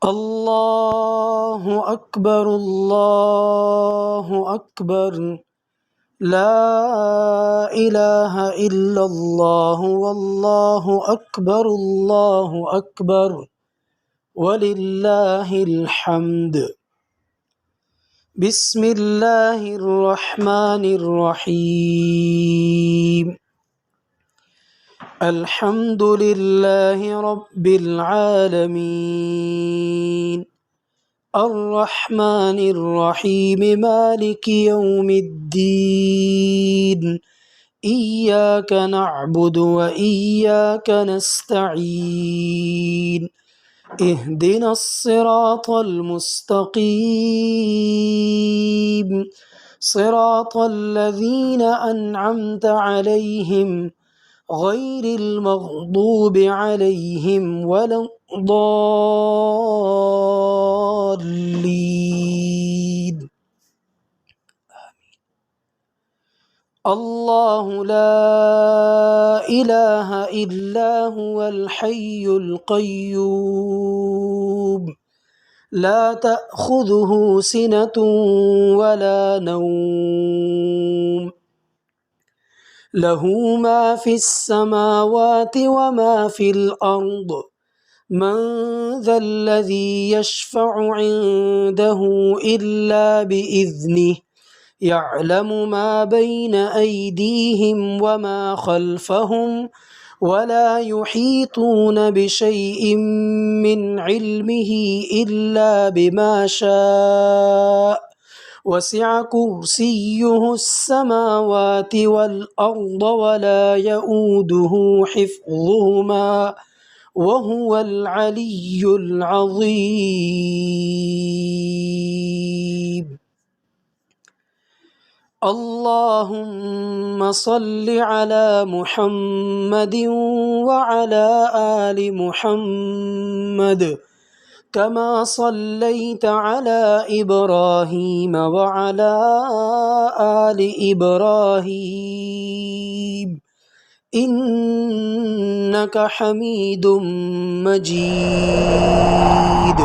اللہ اکبر اللہ اکبر لا الہ الا اللہ واللہ اکبر وللہ الحمد۔ بسم اللہ الرحمن الرحیم۔ الحمد للہ رب العالمین الرحمن الرحیم مالک یوم الدین ایاک نعبد و ایاک نستعین اہدنا الصراط المستقیم صراط الذین انعمت علیہم غیر المغضوب علیہم ولا الضالین۔ اللہ لا الہ الا هو الحی القیوم لا تأخذه سنة ولا نوم له ما في السماوات وما في الأرض من ذا الذي يشفع عنده إلا بإذنه يعلم ما بين أيديهم وما خلفهم ولا يحيطون بشيء من علمه إلا بما شاء وسع كرسيه السماوات والأرض ولا يؤوده حفظهما وهو العلي العظيم۔ اللهم صل على محمد وعلى آل محمد كما صليت على إبراهيم وعلى آل إبراهيم إنك حميد مجيد۔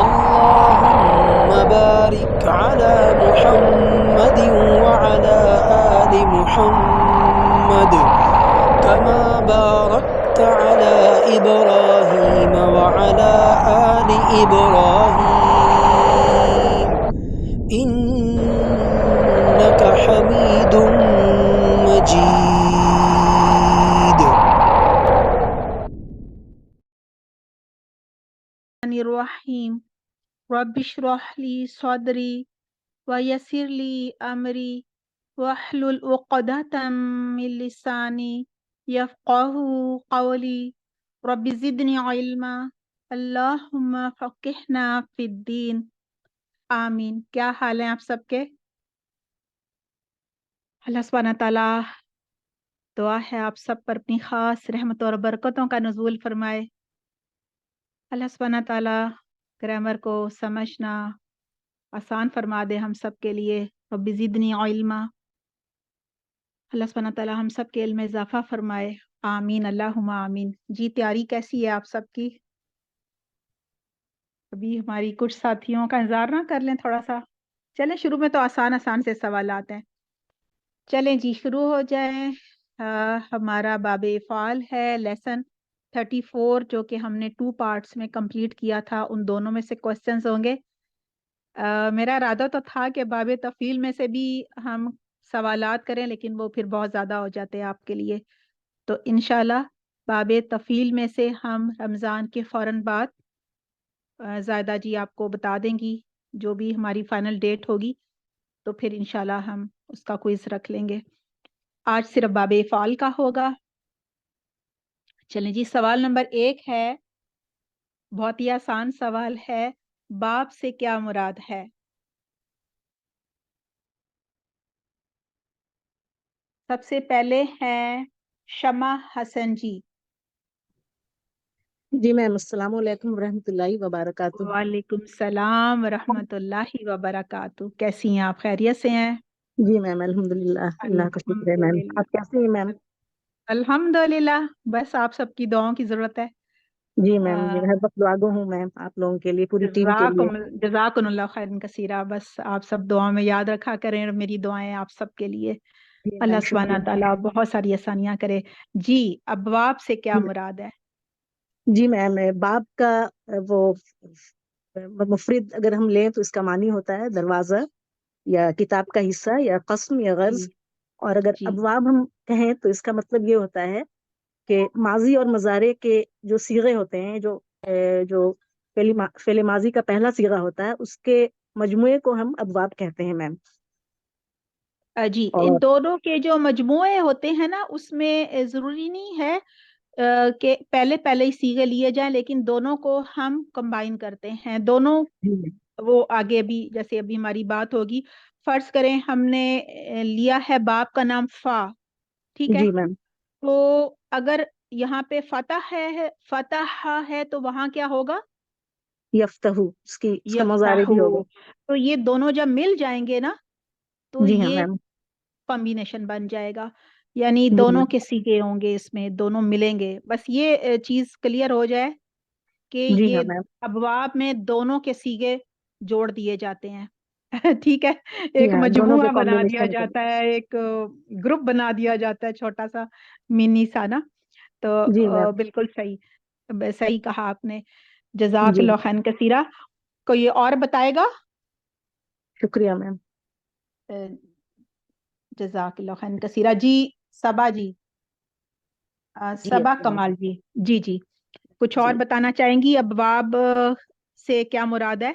اللهم بارك على محمد وعلى آل محمد كما باركت على إبراهيم وعلى آل إبراهيم إنك حميد مجيد۔ الرحیم رب اشرح لی صدری ویسر لی امری واحلل عقدۃ من لسانی یفقہوا قولی رب زدنی علما اللہم فقہنا فی الدین آمین۔ کیا حال ہیں آپ سب کے؟ اللہ سبحانہ تعالیٰ دعا ہے آپ سب پر اپنی خاص رحمت اور برکتوں کا نزول فرمائے۔ اللہ سبحانہ تعالیٰ گرامر کو سمجھنا آسان فرما دے ہم سب کے لیے۔ رب زدنی علما، اللہ سبحانہ تعالیٰ ہم سب کے علم میں اضافہ فرمائے، آمین اللہم آمین۔ جی تیاری کیسی ہے آپ سب کی؟ ابھی ہماری کچھ ساتھیوں کا انتظار نہ کر لیں تھوڑا سا؟ چلیں شروع میں تو آسان آسان سے سوالات ہیں، چلیں جی شروع ہو جائیں۔ ہمارا باب افعال ہے لیسن 34 جو کہ ہم نے 2 پارٹس میں کمپلیٹ کیا تھا، ان دونوں میں سے کوسچنز ہوں گے۔ میرا ارادہ تو تھا کہ باب تفعیل میں سے بھی ہم سوالات کریں، لیکن وہ پھر بہت زیادہ ہو جاتے ہیں آپ کے لیے، تو انشاءاللہ باب تفعیل میں سے ہم رمضان کے فوراً بعد زائدہ جی آپ کو بتا دیں گی جو بھی ہماری فائنل ڈیٹ ہوگی، تو پھر انشاءاللہ ہم اس کا کوئز رکھ لیں گے۔ آج صرف باب افعال کا ہوگا۔ چلیں جی سوال نمبر 1 ہے، بہت ہی آسان سوال ہے، باب سے کیا مراد ہے؟ سب سے پہلے ہیں شمع حسن جی۔ جی میم، السلام علیکم ورحمۃ اللہ وبرکاتہ۔ وعلیکم السلام ورحمۃ اللہ وبرکاتہ، کیسی ہیں آپ؟ خیریت سے ہیں؟ جی میم الحمدللہ، اللہ کا شکر ہے میم۔ الحمدللہ آپ کیسے ہیں میم؟ الحمدللہ، بس آپ سب کی دعاؤں کی ضرورت ہے۔ جی میم، یہ ہر وقت دعا گو ہوں میم آپ لوگوں کے لیے، پوری ٹیم کے لیے۔ جزاکم اللہ خیرن کثیرہ، بس آپ سب دعا میں یاد رکھا کریں، اور میری دعائیں آپ سب کے لیے، جی اللہ میم سبحانہ شکریہ۔ تعالیٰ بہت ساری آسانیاں کرے۔ جی، ابواب سے کیا جی مراد ہے؟ جی میم، باب کا وہ مفرد اگر ہم لیں تو اس کا معنی ہوتا ہے دروازہ یا کتاب کا حصہ یا قسم یا غرض، جی اور اگر جی ابواب ہم کہیں تو اس کا مطلب یہ ہوتا ہے کہ ماضی اور مضارع کے جو صیغے ہوتے ہیں، جو فعل ماضی کا پہلا صیغہ ہوتا ہے، اس کے مجموعے کو ہم ابواب کہتے ہیں میم۔ جی، ان اور دونوں کے جو مجموعے ہوتے ہیں نا، اس میں ضروری نہیں ہے کہ پہلے پہلے ہی صیغے لیے جائیں، لیکن دونوں کو ہم کمبائن کرتے ہیں، دونوں جی وہ آگے بھی جیسے ابھی ہماری بات ہوگی، فرض کریں ہم نے لیا ہے باپ کا نام فا، ٹھیک ہے، جی میم، تو اگر یہاں پہ فتح ہے تو وہاں کیا ہوگا؟ یفتہو، اس کا مضارع بھی ہوگا۔ یفتحو۔ تو یہ دونوں جب مل جائیں گے نا، تو جی ہاں یہ میم۔ کمبینیشن بن جائے گا، یعنی جی دونوں میم، کے سیگے ہوں گے، اس میں دونوں ملیں گے، بس یہ چیز کلیئر ہو جائے کہ جی یہ ہاں میم۔ ابواب میں دونوں کے سیگے جوڑ دیے جاتے ہیں ٹھیک ہے، جی ایک ہاں، دونوں کے مجموعہ بنا دیا کمبینیشن کو۔ جاتا ہے، ایک گروپ بنا دیا جاتا ہے، چھوٹا سا منی سا نا، تو جی میم۔ بالکل صحیح، صحیح کہا آپ نے، جزاک جی اللہ خیر کثیرہ۔ کوئی اور بتائے گا؟ شکریہ میم۔ جزاک اللہ خیر کثیرہ۔ جی صبا جی، جی صبا السلام کمال جی، جی جی، کچھ اور جی بتانا چاہیں گی؟ ابواب سے کیا مراد ہے؟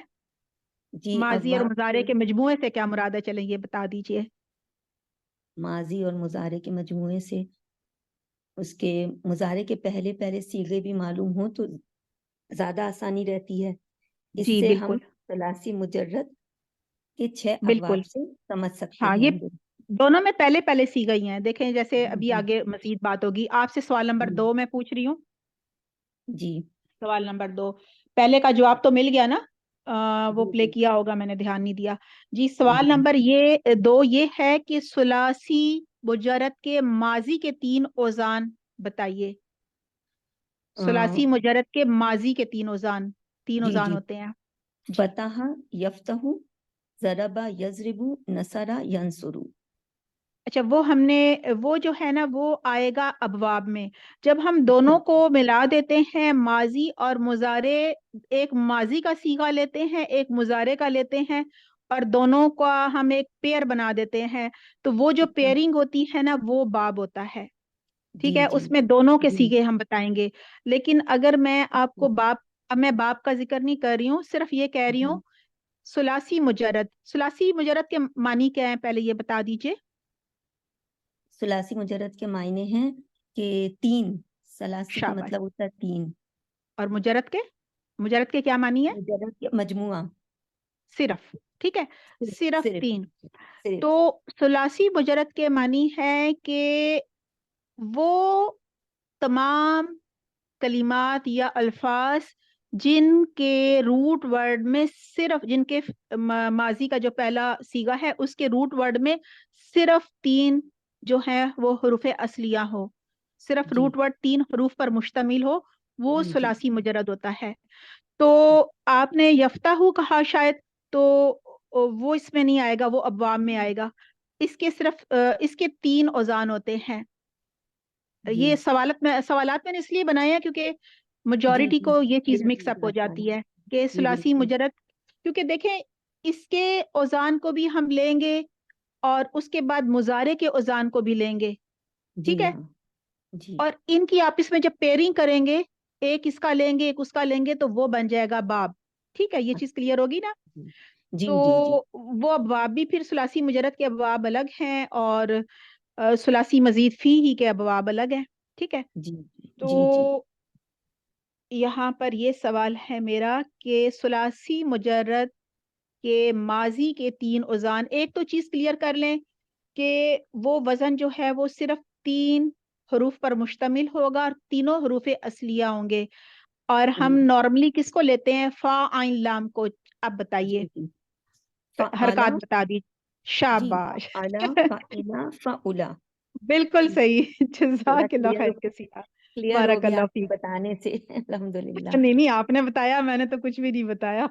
جی ماضی اور ابواب مضارع سے کے مجموعے سے کیا مراد ہے؟ چلیں یہ بتا دیجئے۔ ماضی اور مضارع کے مجموعے سے اس کے مضارع کے پہلے پہلے صیغے بھی معلوم ہوں تو زیادہ آسانی رہتی ہے، اس جی سے ہم بالکل ثلاثی مجرد کے 6 بالکل، ابواب سے سمجھ سکتے ہاں یہ ہیں گے۔ دونوں میں پہلے پہلے صیغے ہی ہیں، دیکھیں جیسے جی ابھی جی آگے مزید بات ہوگی۔ آپ سے سوال نمبر جی 2 میں پوچھ رہی ہوں، جی سوال نمبر 2، پہلے کا جواب تو مل گیا نا؟ وہ جی پلے جی کیا ہوگا، میں نے دھیان نہیں دیا۔ جی سوال جی نمبر یہ 2 یہ ہے کہ ثلاثی مجرد کے ماضی کے 3 اوزان بتائیے۔ ثلاثی مجرد کے ماضی کے 3 اوزان، 3 جی اوزان جی ہوتے ہیں جی۔ فتح یفتح، ضرب یضرب، نصر ینصر۔ اچھا، وہ ہم نے وہ جو ہے نا وہ آئے گا ابواب میں، جب ہم دونوں کو ملا دیتے ہیں، ماضی اور مضارع، ایک ماضی کا صیغہ لیتے ہیں، ایک مضارع کا لیتے ہیں، اور دونوں کا ہم ایک پیئر بنا دیتے ہیں، تو وہ جو اچھا، پیئرنگ ہوتی ہے نا وہ باب ہوتا ہے، ٹھیک جی ہے، جی اس میں دونوں کے جی صیغے ہم بتائیں گے۔ لیکن اگر میں آپ کو اب میں باپ کا ذکر نہیں کر رہی ہوں، صرف یہ کہہ رہی ہوں جی ثلاثی مجرد کے معنی کیا ہے، پہلے یہ بتا دیجئے۔ ثلاثی مجرد کے معنی ہیں کہ 3، ثلاثی کا شاباش، مطلب ہوتا ہے 3، اور مجرد کے کیا معنی ہے؟ مجرد کے مجموعہ، صرف، ٹھیک ہے، صرف صرف 3۔ صرف تو ثلاثی مجرد کے معنی ہے کہ وہ تمام کلمات یا الفاظ جن کے روٹ ورڈ میں صرف، جن کے ماضی کا جو پہلا صیغہ ہے اس کے روٹ ورڈ میں صرف 3 جو ہے وہ حروف اصلیہ ہو، صرف جی روٹ ورڈ 3 حروف پر مشتمل ہو، وہ جی جی ثلاثی مجرد ہوتا ہے۔ تو آپ نے یفتح کہا شاید، تو وہ اس میں نہیں آئے گا، وہ ابواب میں آئے گا۔ اس کے صرف اس کے 3 اوزان ہوتے ہیں۔ جی یہ سوالات میں نے اس لیے بنائے ہیں کیونکہ جی میجورٹی جی کو یہ چیز مجھے مکس اپ ہو جاتی ہے کہ جی ثلاثی بالکل مجرد، کیونکہ دیکھیں اس کے اوزان کو بھی ہم لیں گے اور اس کے بعد مضارع کے اوزان کو بھی لیں گے، جی ٹھیک ہے، ہاں جی اور ان کی آپس میں جب پیئرنگ کریں گے، ایک اس کا لیں گے ایک اس کا لیں گے، تو وہ بن جائے گا باب، ٹھیک ہے، یہ چیز کلیئر ہوگی نا؟ جی تو جی جی وہ ابواب بھی پھر ثلاثی مجرد کے ابواب الگ ہیں، اور ثلاثی مزید فی ہی کے ابواب الگ ہیں، ٹھیک ہے۔ جی تو جی جی یہاں پر یہ سوال ہے میرا کہ ثلاثی مجرد کے ماضی کے 3 اوزان، ایک تو چیز کلیئر کر لیں کہ وہ وزن جو ہے وہ صرف 3 حروف پر مشتمل ہوگا، اور تینوں حروف اصلیہ ہوں گے، اور ہم جی نارملی کس کو لیتے ہیں؟ فا عین لام کو۔ اب بتائیے، جی جی فعلا، حرکات بتا دی، جی شاباش فعلا، فعلا، فعلا، بالکل جی صحیح تھوڑا جزاک اللہ کلیئر خیر کثیرہ۔ क्लियर हो बारक गया अल्लाह आपके फीक। बताने से अल्हम्दुलिल्लाह। नहीं नहीं, आपने बताया, मैंने तो कुछ भी नहीं बताया।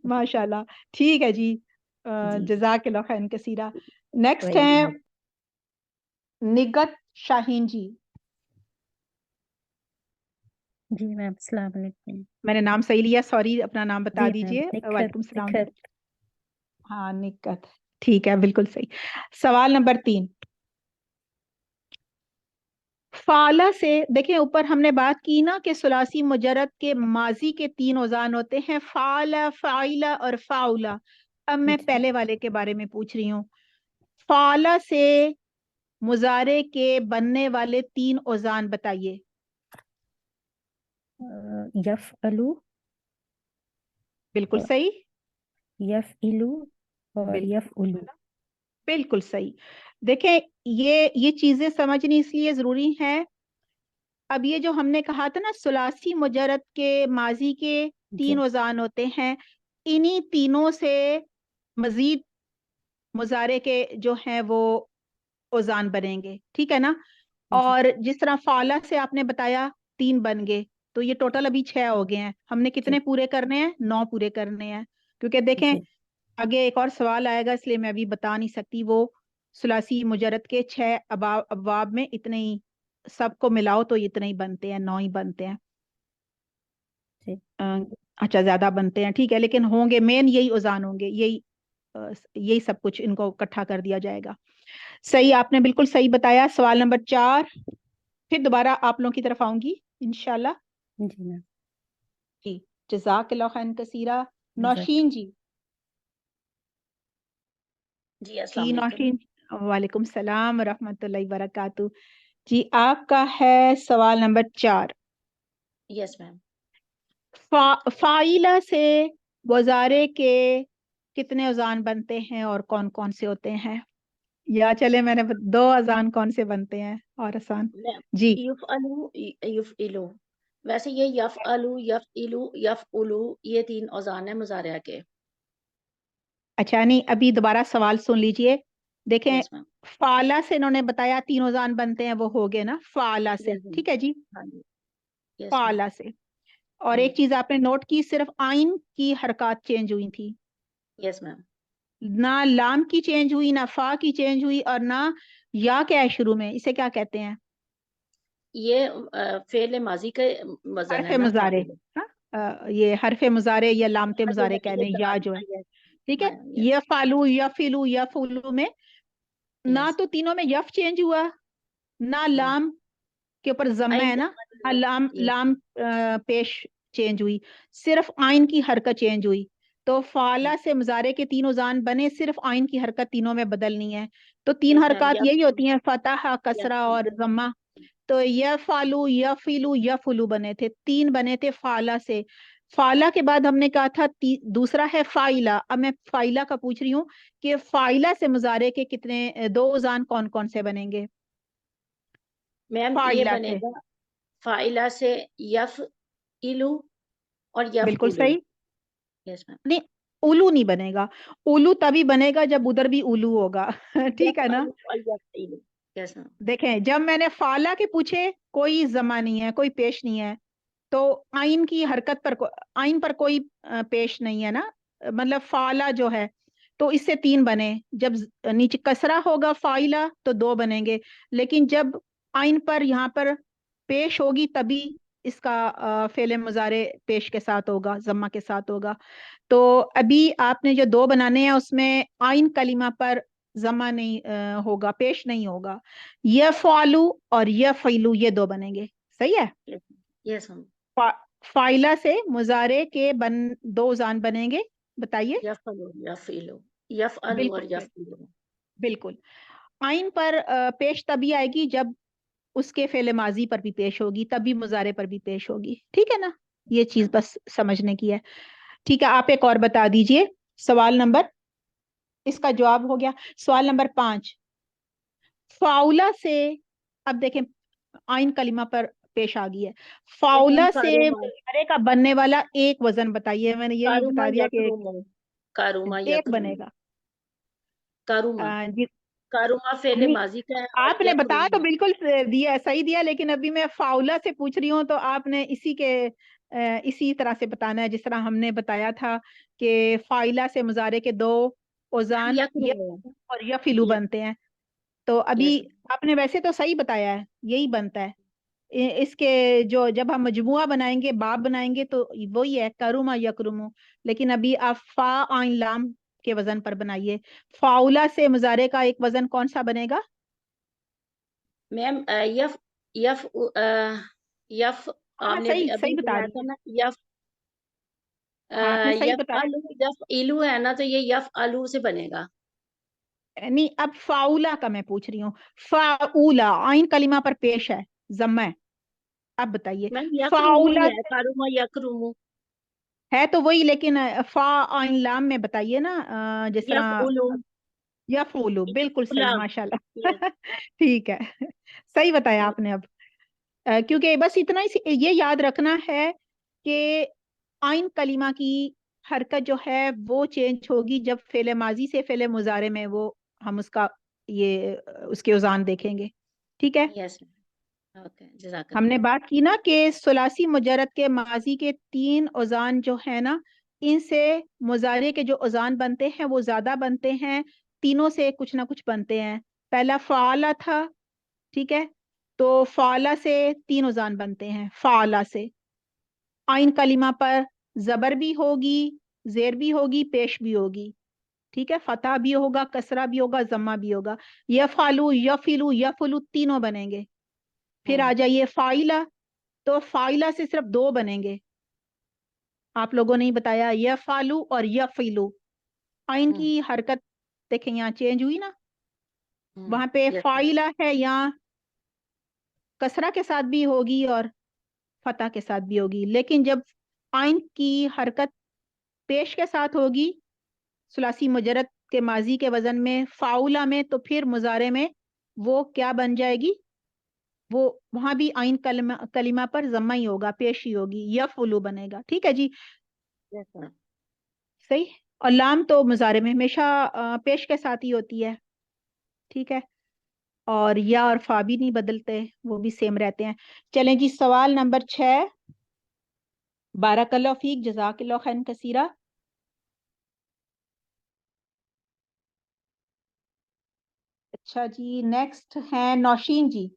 माशाल्लाह। ठीक है जी, जी जज़ाकल्लाह खैरन कसीरा। नेक्स्ट वही है निगत शाहीन जी। जी मैम, अस्सलाम वालेकुम। मैंने नाम सही लिया, सॉरी, अपना नाम बता जी मैम, दीजिए। निखत वालेकुम सलाम। निखत। हाँ निकत, ठीक है, बिल्कुल सही। सवाल नंबर 3, फाला से, देखें ऊपर हमने बात की ना कि सुलासी मुजर्रद के माजी के 3 औजान होते हैं, फाला, फाइला और फाउला। अब मैं जी पहले वाले के बारे में पूछ रही हूँ। फाला से मुजारे के बनने वाले 3 औजान बताइए। यफ़अलु बिल्कुल और सही, यफ़इलु और बिल्कुल यफ़उलु। बिल्कुल सही। देखें, ये चीजें समझनी इसलिए जरूरी है। अब ये जो हमने कहा था ना, सुलासी मुजर्रद के माजी के 3 जी औजान होते हैं, इन्हीं तीनों से मजीद मुजारे के जो हैं वो औजान बनेंगे, ठीक है ना। जी और जिस तरह फाला से आपने बताया 3 बन गए, तो ये टोटल अभी 6 हो गए हैं। हमने जी कितने पूरे करने हैं? 9 पूरे करने हैं। क्योंकि देखें जी आगे एक और सवाल आएगा, इसलिए मैं अभी बता नहीं सकती। वो सुलासी मुजर्रद के 6 अबवाब में इतने ही, सबको मिलाओ तो इतने ही बनते हैं, 9 ही बनते हैं। जी अ, अच्छा, ज्यादा बनते हैं, ठीक है, लेकिन होंगे मेन यही औजान होंगे, यही सब कुछ इनको इकट्ठा कर दिया जाएगा। सही, आपने बिल्कुल सही बताया। सवाल नंबर 4, फिर दोबारा आप लोगों की तरफ आऊंगी इंशाल्लाह। जी मैम, जी, जज़ाकल्लाह खैरन कसीरा। जज़ाक। नौशीन जी। जी जी अस्सलाम वालेकुम। नौशीन, वालेकुम सलाम रहमतुल्लाहि वबरकातुहू। जी, आपका है सवाल नंबर 4। Yes ma'am. फाइला से वजारे के कितने अजान बनते हैं और कौन कौन से होते हैं? या चले, मैंने 2 अजान कौन से बनते हैं और आसान। मैम जी, युफ़अलु युफ़इलु, वैसे ये यफ़अलु यफ़इलु यफ़उलु ये 3 औज़ान है मुज़ारिया के। अच्छा, नहीं, अभी दोबारा सवाल सुन लीजिए। देखें, यस मैम। फाला से इन्होंने बताया 3 अजान बनते हैं, वो हो गए ना फाला से, यस मैम। ठीक है जी, हाँ जी। Yes ma'am. फाला से। और एक चीज आपने नोट की, सिर्फ आइन की हरकत चेंज हुई थी, यस मैम। ना लाम की चेंज हुई, ना फा की चेंज हुई, और ना या क्या है शुरू में, इसे क्या कहते हैं? ये फ़ेल माज़ी के वज़न है हरफे ना मुजारे। फ़ाइल। हाँ, ये हरफे मुजारे या लामते हाँ, जो मुजारे है कहने, ये या दाल जो है, यस। ठीक हाँ, है। यस। ये फालू या फिलू या फुलू में ना यस। तो तीनों में यफ चेंज हुआ, ना हाँ, लाम के ऊपर जम्मा आइन है के ना, ऊपर लाम यस। लाम पेश चेंज हुई, सिर्फ आइन की हरकत चेंज हुई। तो फाला से मुजारे के 3 उजान बने, सिर्फ आइन की हरकत तीनों में बदलनी है। तो 3 यस मैम। हरकत यही यफ़ होती हैं, फतह, कसरा यफ़ और जम्मा। तो या फालू या फिलू या फुलू बने थे, 3 बने थे फाला से। फाला के बाद हमने कहा था दूसरा है फाइला। अब मैं फाइला का पूछ रही हूँ कि फाइला से मुजारे के कितने 2 उजान कौन कौन से बनेंगे? मैम ये फाइला से, बनेगा फ़ाइला से यफ़इलु और बिल्कुल यफ़उलु। सही। Yes ma'am. नहीं, उलू नहीं बनेगा। उलू तभी बनेगा जब उधर भी उलू होगा। ठीक है ना। यफ़अलु और यफ़इलु। Yes ma'am. देखें, जब मैंने फाला के पूछे, कोई जमा नहीं है, कोई पेश नहीं है, तो आइन की हरकत पर आइन पर कोई पेश नहीं है ना, मतलब फाला जो है, तो इससे 3 बने। जब नीचे कसरा होगा फाइला तो 2 बनेंगे, लेकिन जब आइन पर यहाँ पर पेश होगी तभी इसका फेले मुजारे पेश के साथ होगा, जम्मा के साथ होगा। तो अभी आपने जो 2 बनाने हैं उसमें आइन कलिमा पर जमा नहीं होगा, पेश नहीं होगा। यह फालू और यह फैलू, ये 2 बनेंगे, सही है। यस। Yes ma'am. फा, फाइला से मुजारे के 2 जान बनेंगे, बताइए। यफ़अलु यफ़इलु यफ़अलु बिल्कुल और बिल्कुल यफ़इलु। बिल्कुल। आइन पर पेश तभी आएगी जब उसके फेले माजी पर भी पेश होगी, तभी मुजारे पर भी पेश होगी, ठीक है ना। ये चीज बस समझने की है। ठीक है, आप एक और बता दीजिए। सवाल नंबर, इसका जवाब हो गया। सवाल नंबर 5, फाउला से, अब देखें आइन कलिमा पर पेश आ गई है। Yes ma'am. फाउला से कारुमा मुजारे का बनने वाला एक वजन बताइए। मैंने ये भी कारुमा बता दिया कि यकरुमु कारुमा एक यकरुमु बनेगा। कारुमा। जी, कारुमा फेले नहीं, माजी का है और आपने बता तो यकरुम बिल्कुल दिया, सही दिया, लेकिन अभी मैं फाउला से पूछ रही हूँ, तो आपने इसी तरह से बताना है जिस तरह हमने बताया था कि फाइला से मुजारे के दो औजान यकरुम और यफिलू बनते हैं। तो अभी यस आपने वैसे तो सही बताया है, यही बनता है। इसके जो जब हम मजमुआ बनाएंगे, बाब बनाएंगे, तो वही है करुमा यकरुमु। लेकिन अभी आप फा आइन लाम के वजन पर बनाइए। फाउला से मुजारे का एक वजन कौन सा बनेगा? मैम यफ यफ यफ हाँ आपने सही अभी सही बता बताया रही था है। ना, यफ हाँ आपने सही यफ बताया। आलू यफ इलू है ना, तो ये यफ आलू से बनेगा। नहीं, अब फाउला का मैं पूछ रही हूँ। फाउला आइन कलिमा पर पेश है, जम्मा है। अब बताइए मैम यकरुमु ही फाउला है, कारुमा यकरुमु। है तो वही, लेकिन फा आइन लाम में बताइए ना, जिस यफ तरह उलू या फूलू। बिल्कुल सही, उला माशाल्लाह। ठीक है, सही बताया आपने अब। क्योंकि बस इतना ही ये याद रखना है कि आइन कलीमा की हरकत जो है वो चेंज होगी जब फेले माजी से फेले मुजारे में वो हम उसका ये उसके औजान देखेंगे। ठीक है, यस ओके हमने जज़ाकल्लाह। बात की ना कि सुलासी मुजरद के माजी के तीन औजान जो है ना, इनसे मुजारे के जो औजान बनते हैं वो ज्यादा बनते हैं, तीनों से कुछ ना कुछ बनते हैं। पहला फाला था, ठीक है, तो फाला से तीन औजान बनते हैं। फाला से आइन कलिमा पर जबर भी होगी, जेर भी होगी, पेश भी होगी। ठीक है, फतह भी होगा, कसरा भी होगा, जम्मा भी होगा। यफालू यफिलू यफुलू तीनों बनेंगे। फिर आ जाइए फाइला, तो फाइला से सिर्फ दो बनेंगे। आप लोगों ने ही बताया, यफालू और यफिलू। आइन की हरकत देखें यहाँ चेंज हुई ना, वहां पे यस फाइला है, यहाँ कसरा के साथ भी होगी और फतह के साथ भी होगी। लेकिन जब आइन की हरकत पेश के साथ होगी सुलासी मुजरद के माजी के वजन में, फाउला में, तो फिर मुजारे में वो क्या बन जाएगी? वो वहां भी आइन कलिमा पर जम्मा ही होगा, पेश ही होगी, यफुलू बनेगा। ठीक है जी, यस सही। और लाम तो मुजारे में हमेशा पेश के साथ ही होती है। ठीक है, और या और फा भी नहीं बदलते, वो भी सेम रहते हैं। चलें जी, सवाल नंबर 6। बारकल्लाह फीक, जज़ाकल्लाह खैरन कसीरा। अच्छा जी, नेक्स्ट है नौशीन जी।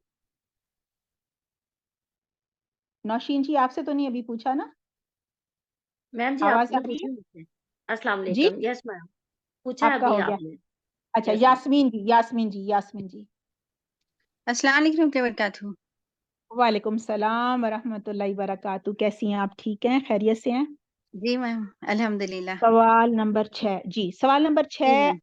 नौशीन जी, आपसे तो नहीं अभी पूछा ना? मैम जी आवाज आ आपने रही है? पूछा मुझसे। अस्सलाम जी, वालेकुम। यस मैम पूछा आपका अभी हो गया। आपने। अच्छा, यस मैम। यास्मीन जी, यास्मीन जी, यास्मीन जी। अस्सलाम वालेकुम वबरकातुहू। वालेकुम सलाम वरहमतुल्लाहि वबरकातुहू। कैसी हैं आप? ठीक हैं, खैरियत से हैं? जी मैम, अल्हम्दुलिल्लाह। सवाल नंबर 6 जी, सवाल नंबर जी 6। मैम।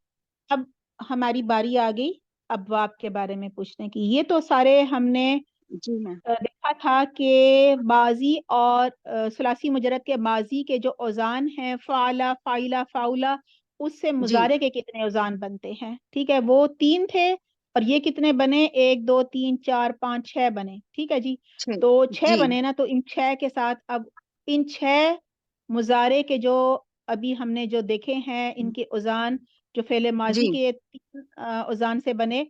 अब हमारी बारी आ गई अबवाब के बारे में पूछने की। ये तो सारे हमने जी मैम। देखा था कि माजी और सुलासी मुजरद के माजी के जो औजान हैं, फाला फाइला फाउला, उससे जी मुजारे के कितने औजान बनते हैं? ठीक है, वो 3 थे, और ये कितने बने? 1 2 3 4 5 6 बने। ठीक है जी, छः। तो 6 जी बने ना, तो इन 6 के साथ अब इन 6 मुजारे के जो अभी हमने जो देखे हैं, इनके औजान जो फेले माजी जी के 3 औजान से बने,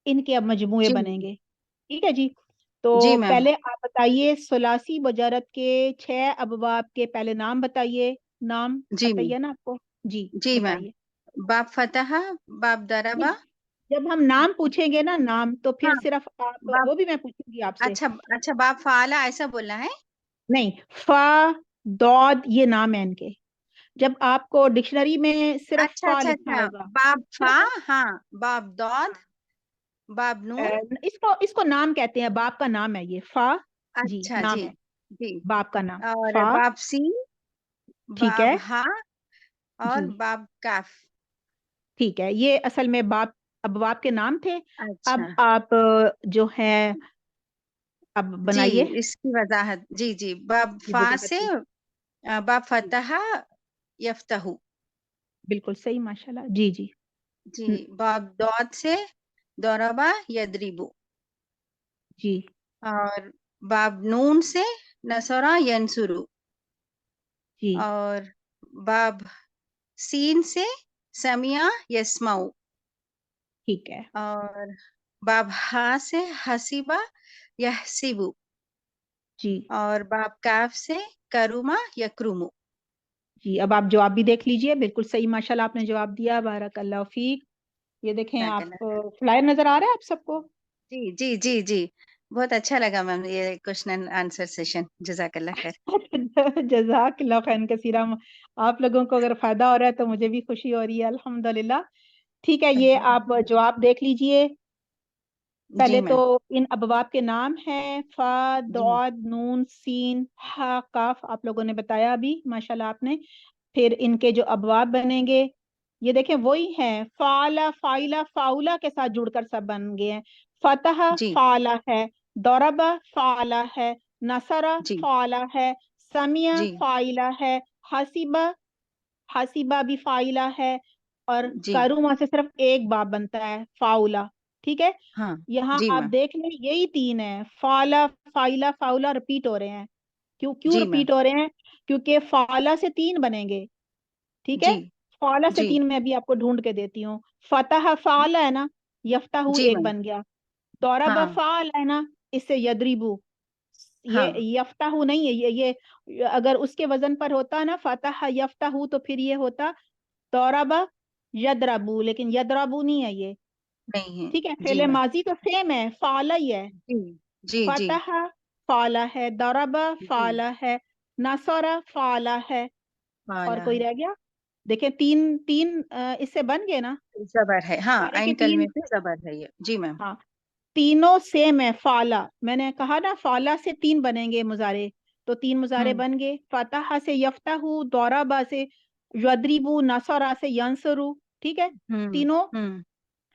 इनके अब मजमूए जी बनेंगे। ठीक है जी, तो जी मैम। पहले आप बताइए सुलासी मुजरद के 6 अबवाब के पहले नाम बताइए। नाम जी पता ही मैम। है ना आपको? जी जी मैम। बताइए। बाप फतह, बाप नहीं, दरबा। जब हम नाम पूछेंगे ना, नाम, तो फिर हाँ। सिर्फ आप बाप, वो भी मैं पूछूंगी आपसे। अच्छा अच्छा, बाप फाला ऐसा बोलना है। नहीं, फा दौद ये नाम है इनके। जब आपको डिक्शनरी में सिर्फ अच्छा फा अच्छा लिखा अच्छा, होगा, बाप फा। सिर्फ हाँ, बाप दौद, बाप नून। इसको इसको नाम कहते हैं, बाप का नाम है ये फा। जी, अच्छा नाम जी है जी। बाप का नाम, और फा। बाप सीन, ठीक बाप है हा, और जी, बाप काफ। ठीक है, ये असल में बाप अबवाब के नाम थे। अब अच्छा आप जो है अब जी, बनाइए। इसकी वजाहत। जी जी, बाप जी, फा वजाहत से की। बाप जी, फतह यफ्तहू। बिल्कुल सही, माशाल्लाह। जी जी। जी, न- बाप दौद से दौरबा यदरिबू। जी और बाब नून से नसरा यंसुरु। जी और बाब सीन से समिया यस्माउ। ٹھیک ہے اور باب ہا سے حسیبہ یحسبو، جی اور باب کاف سے کروما یکرمو۔ جی اب آپ جواب بھی دیکھ لیجئے، بالکل صحیح ماشاءاللہ آپ نے جواب دیا، بارک اللہ فیک۔ یہ دیکھیں جزاک آپ اللہ۔ فلائر نظر آ رہا ہے آپ سب کو؟ جی جی جی جی، بہت اچھا لگا میم یہ کوشچن اینڈ آنسر سیشن، جزاک اللہ خیر۔ جزاک اللہ خیر کثیرا، آپ لوگوں کو اگر فائدہ ہو رہا ہے تو مجھے بھی خوشی ہو رہی ہے الحمدللہ۔ ٹھیک ہے، یہ آپ جواب دیکھ لیجئے۔ جی پہلے تو میم۔ ان ابواب کے نام ہیں فا، جی ضاد، نون، سین، ہا، کاف، آپ لوگوں نے بتایا ابھی ماشاءاللہ آپ نے۔ پھر ان کے جو ابواب بنیں گے یہ دیکھیں وہی ہیں، فعلا، فائلہ، فاؤلہ کے ساتھ جڑ کر سب بن گئے ہیں۔ فتح جی فعلہ ہے، ضربہ فعلہ ہے، نصرہ جی فعلہ ہے، سمیع جی فاعلہ ہے، حسیبہ، حسیبہ بھی فاعلہ ہے، اور جی، کروما سے صرف ایک باب بنتا ہے فاؤلہ۔ ٹھیک ہے، ہاں یہاں جی آپ میم۔ دیکھ لیں یہی تین ہیں، فعلہ، فائلہ، فاؤلہ رپیٹ ہو رہے ہیں۔ کیوں جی میم۔ رپیٹ ہو رہے ہیں؟ کیونکہ فعلہ سے تین بنیں گے، ٹھیک ہے، جی فعلہ سے جی تین میں بھی آپ کو ڈھونڈ کے دیتی ہوں۔ فتح فعلہ ہے نا، یفتح جی ایک میم۔ بن گیا، ضرب ہاں فعل ہے نا، اس سے یضربو، ہاں یہ یفتح نہیں ہے، یہ اگر اس کے وزن پر ہوتا نا فتح یفتح تو پھر یہ ہوتا ضرب یضربو، لیکن یضربو نہیں ہے یہ، نہیں ہے۔ ٹھیک ہے، جی فعل میم۔ ماضی تو سیم ہے، فعلہ ہی ہے، جی جی جی فتح فعلہ ہے، ضرب جی، فعلہ ہے، نصر فعلہ ہے، اور والا کوئی ہے، رہ گیا؟ دیکھیں تین تین اس سے بن گئے نا، زبر ہے، ہاں مظاہرے کے عین تین، کلمے پہ زبر ہے یہ، جی میم۔ ہاں تینوں سیم ہے۔ فعلہ میں نے کہا نا فعلہ سے تین بنیں گے مضارع، تو تین مضارع ہوں بن گئے، فتح سے یفتح، ضربہ سے یضربو، نصرہ سے ینصرو، ٹھیک ہے، ہوں تینوں ہوں،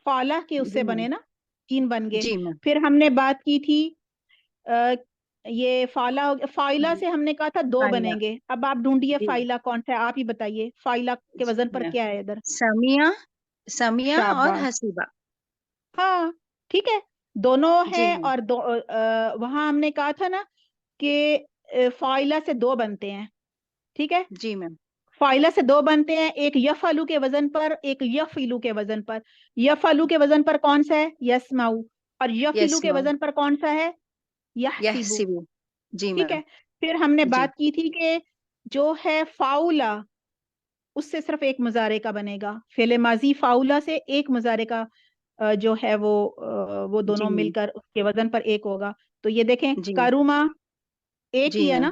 فعلہ کے اس جی سے میم۔ بنے نا، تین بن گئے۔ جی میم۔ پھر ہم نے بات کی تھی یہ فعلہ فائلہ سے ہم نے کہا تھا دو فائلہ، بنیں گے، اب آپ ڈھونڈیے جی فائلہ کون سا ہے، آپ ہی بتائیے فائلہ کے جی وزن پر میم، کیا ہے ادھر؟ سمیہ، سمیہ اور شاباش، حسیبہ۔ ہاں ٹھیک ہے، دونوں جی ہیں، میم۔ اور وہاں ہم نے کہا تھا نا کہ فائلہ سے دو بنتے ہیں، ٹھیک ہے، جی میم۔ فائلہ سے دو بنتے ہیں، ایک یفعلو کے وزن پر، ایک یفعلو کے وزن پر۔ یفعلو کے وزن پر کون سا ہے؟ یسمعو، اور یس یفعلو کے میم، وزن پر کون سا ہے؟ یحسبو، یحسبو، جی ٹھیک میم۔ ہے۔ پھر ہم نے جی بات کی تھی کہ جو ہے فاؤلہ، اس سے صرف ایک مضارع کا بنے گا، فعل ماضی فاؤلہ سے ایک مضارع کا جو ہے وہ جی دونوں مل کر اس کے وزن پر ایک ہوگا۔ تو یہ دیکھیں جی کروما ایک جی ہی ہے میم۔ نا،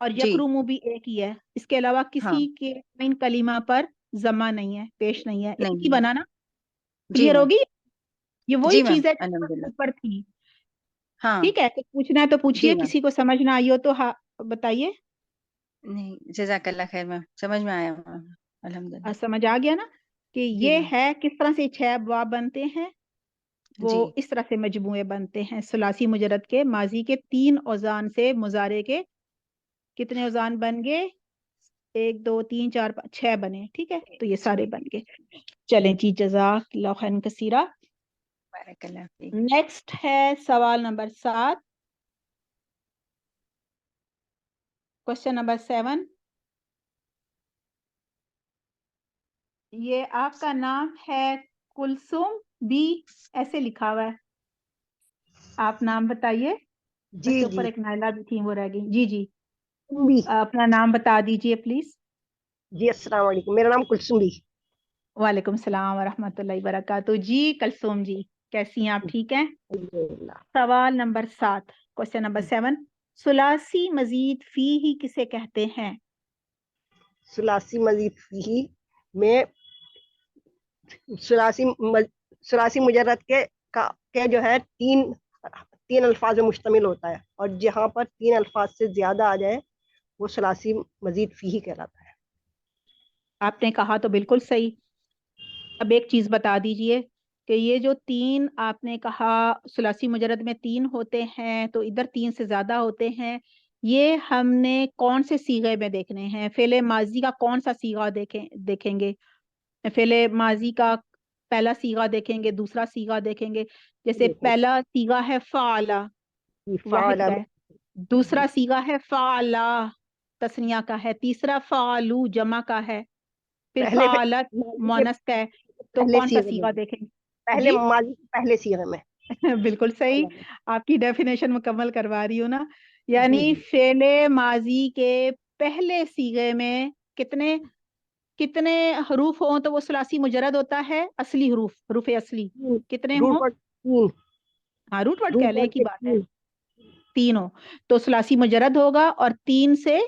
اور جی یکرومو بھی ایک ہی ہے، اس کے علاوہ ہاں، کسی کے ان کلمہ پر ضمہ نہیں ہے، پیش نہیں ہے، ایک ہی نہیں ہے، بنا نا، جی کلیئر میم۔ ہوگی؟ یہ وہی جی میم چیز ہے جو الحمد للہ، اوپر تھی، ہاں ٹھیک ہے، تو پوچھنا ہے تو جی پوچھیے، میم۔ کسی کو سمجھ نہ آئی ہو تو ہاں بتائیے۔ نہیں، جزاک اللہ خیر میم، سمجھ میں آیا میم، الحمد للہ۔ سمجھ آ گیا نا کہ جی یہ میم۔ ہے کس طرح سے چھ ابواب بنتے ہیں، وہ جی اس طرح سے مجموعے بنتے ہیں، ثلاثی مجرد کے ماضی کے تین اوزان سے مضارع کے کتنے اوزان بن گئے؟ ایک، دو، تین، چار، پانچ، چھ بنے، ٹھیک ہے، تو یہ جی سارے بن گئے۔ چلیں جی، جزاک اللہ خیر کثیرہ۔ بارک اللہ فیک۔ نیکسٹ ہے سوال نمبر 7، کوشچن نمبر 7۔ یہ آپ کا نام ہے کلثوم بی، ایسے لکھا ہوا ہے، آپ نام بتائیے، جی بس جی اوپر ایک نائلہ بھی تھی وہ رہ گئی، جی جی بھی اپنا نام بتا دیجئے پلیز۔ جی السلام علیکم، میرا نام کلثوم بھی۔ وعلیکم السلام ورحمۃ اللہ وبرکاتہ، جی کلثوم جی، کیسی ہیں آپ؟ ٹھیک ہیں؟ الحمدللہ۔ سوال نمبر 7، کوشچن نمبر 7، ثلاثی مزید فی ہی کسے کہتے ہیں؟ ثلاثی مزید فیہی میں ثلاثی مجرد کے جو ہے تین الفاظ میں مشتمل ہوتا ہے، اور جہاں پر تین الفاظ سے زیادہ آ جائے وہ ثلاثی مزید فیہی کہلاتا ہے۔ آپ نے کہا تو بالکل صحیح۔ اب ایک چیز بتا دیجئے کہ یہ جو تین آپ نے کہا ثلاثی مجرد میں تین ہوتے ہیں، تو ادھر تین سے زیادہ ہوتے ہیں، یہ ہم نے کون سے صیغے میں دیکھنے ہیں؟ فعل ماضی کا کون سا صیغہ دیکھیں گے؟ فعل ماضی کا پہلا صیغہ دیکھیں گے، دوسرا صیغہ دیکھیں گے، جیسے دیکھیں پہلا صیغہ ہے فعلا، واحد فعل کا ہے، دوسرا صیغہ ہے فعلا، تثنیہ کا ہے، تیسرا فعلو، جمع کا ہے، پھر پہلے فعلت، ماضی کے مونس کا ہے، تو پہلے کون سا صیغے میں صیغہ دیکھیں گے؟ पहले जी माजी के पहले सीगे में। बिल्कुल सही, आपकी डेफिनेशन मुकम्मल करवा रही हूँ ना। जी यानी जी फेले माजी के पहले सीगे में कितने कितने हरूफ हों तो वो सुलासी मुजरद होता है, असली हरूफ, हरूफ असली तीन, कितने रूट हों? वर्ड तीन, हाँ रूट वर्ड कह रूट लें वर्ड की के बात है, तीन, 3 हो तो सुलासी मुजरद होगा, और 3 से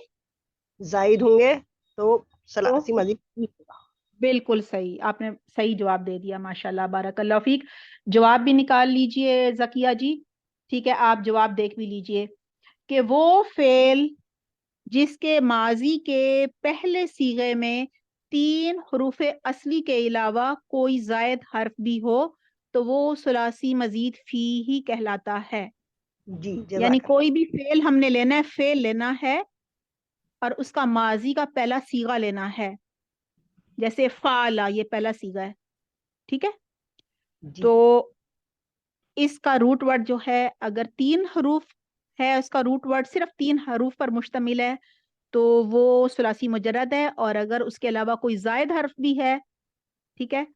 जायद होंगे तो तो सलासी मजीद तीन होगा। बिल्कुल सही, आपने सही जवाब दे दिया, माशाल्लाह, बारकल्लाह फीक। जवाब भी निकाल लीजिए जकिया जी। ठीक है, आप जवाब देख भी लीजिए कि वो फेल जिसके माजी के पहले सीगे में 3 हरूफ असली के अलावा कोई जायद हर्फ भी हो तो वो सुलासी मजीद फी ही कहलाता है। जी यानी जज़ाकल्लाह। कोई भी फेल हमने लेना है, फेल लेना है और उसका माजी का पहला सीगा लेना है। जैसे फाला, ये पहला सीगा है, ठीक है। जी तो इसका रूट वर्ड जो है, अगर 3 हरूफ है, उसका रूट वर्ड सिर्फ 3 हरूफ पर मुश्तमिल है तो वो सुलासी मुजर्रद है। और अगर उसके अलावा कोई जायद हर्फ भी है, ठीक है,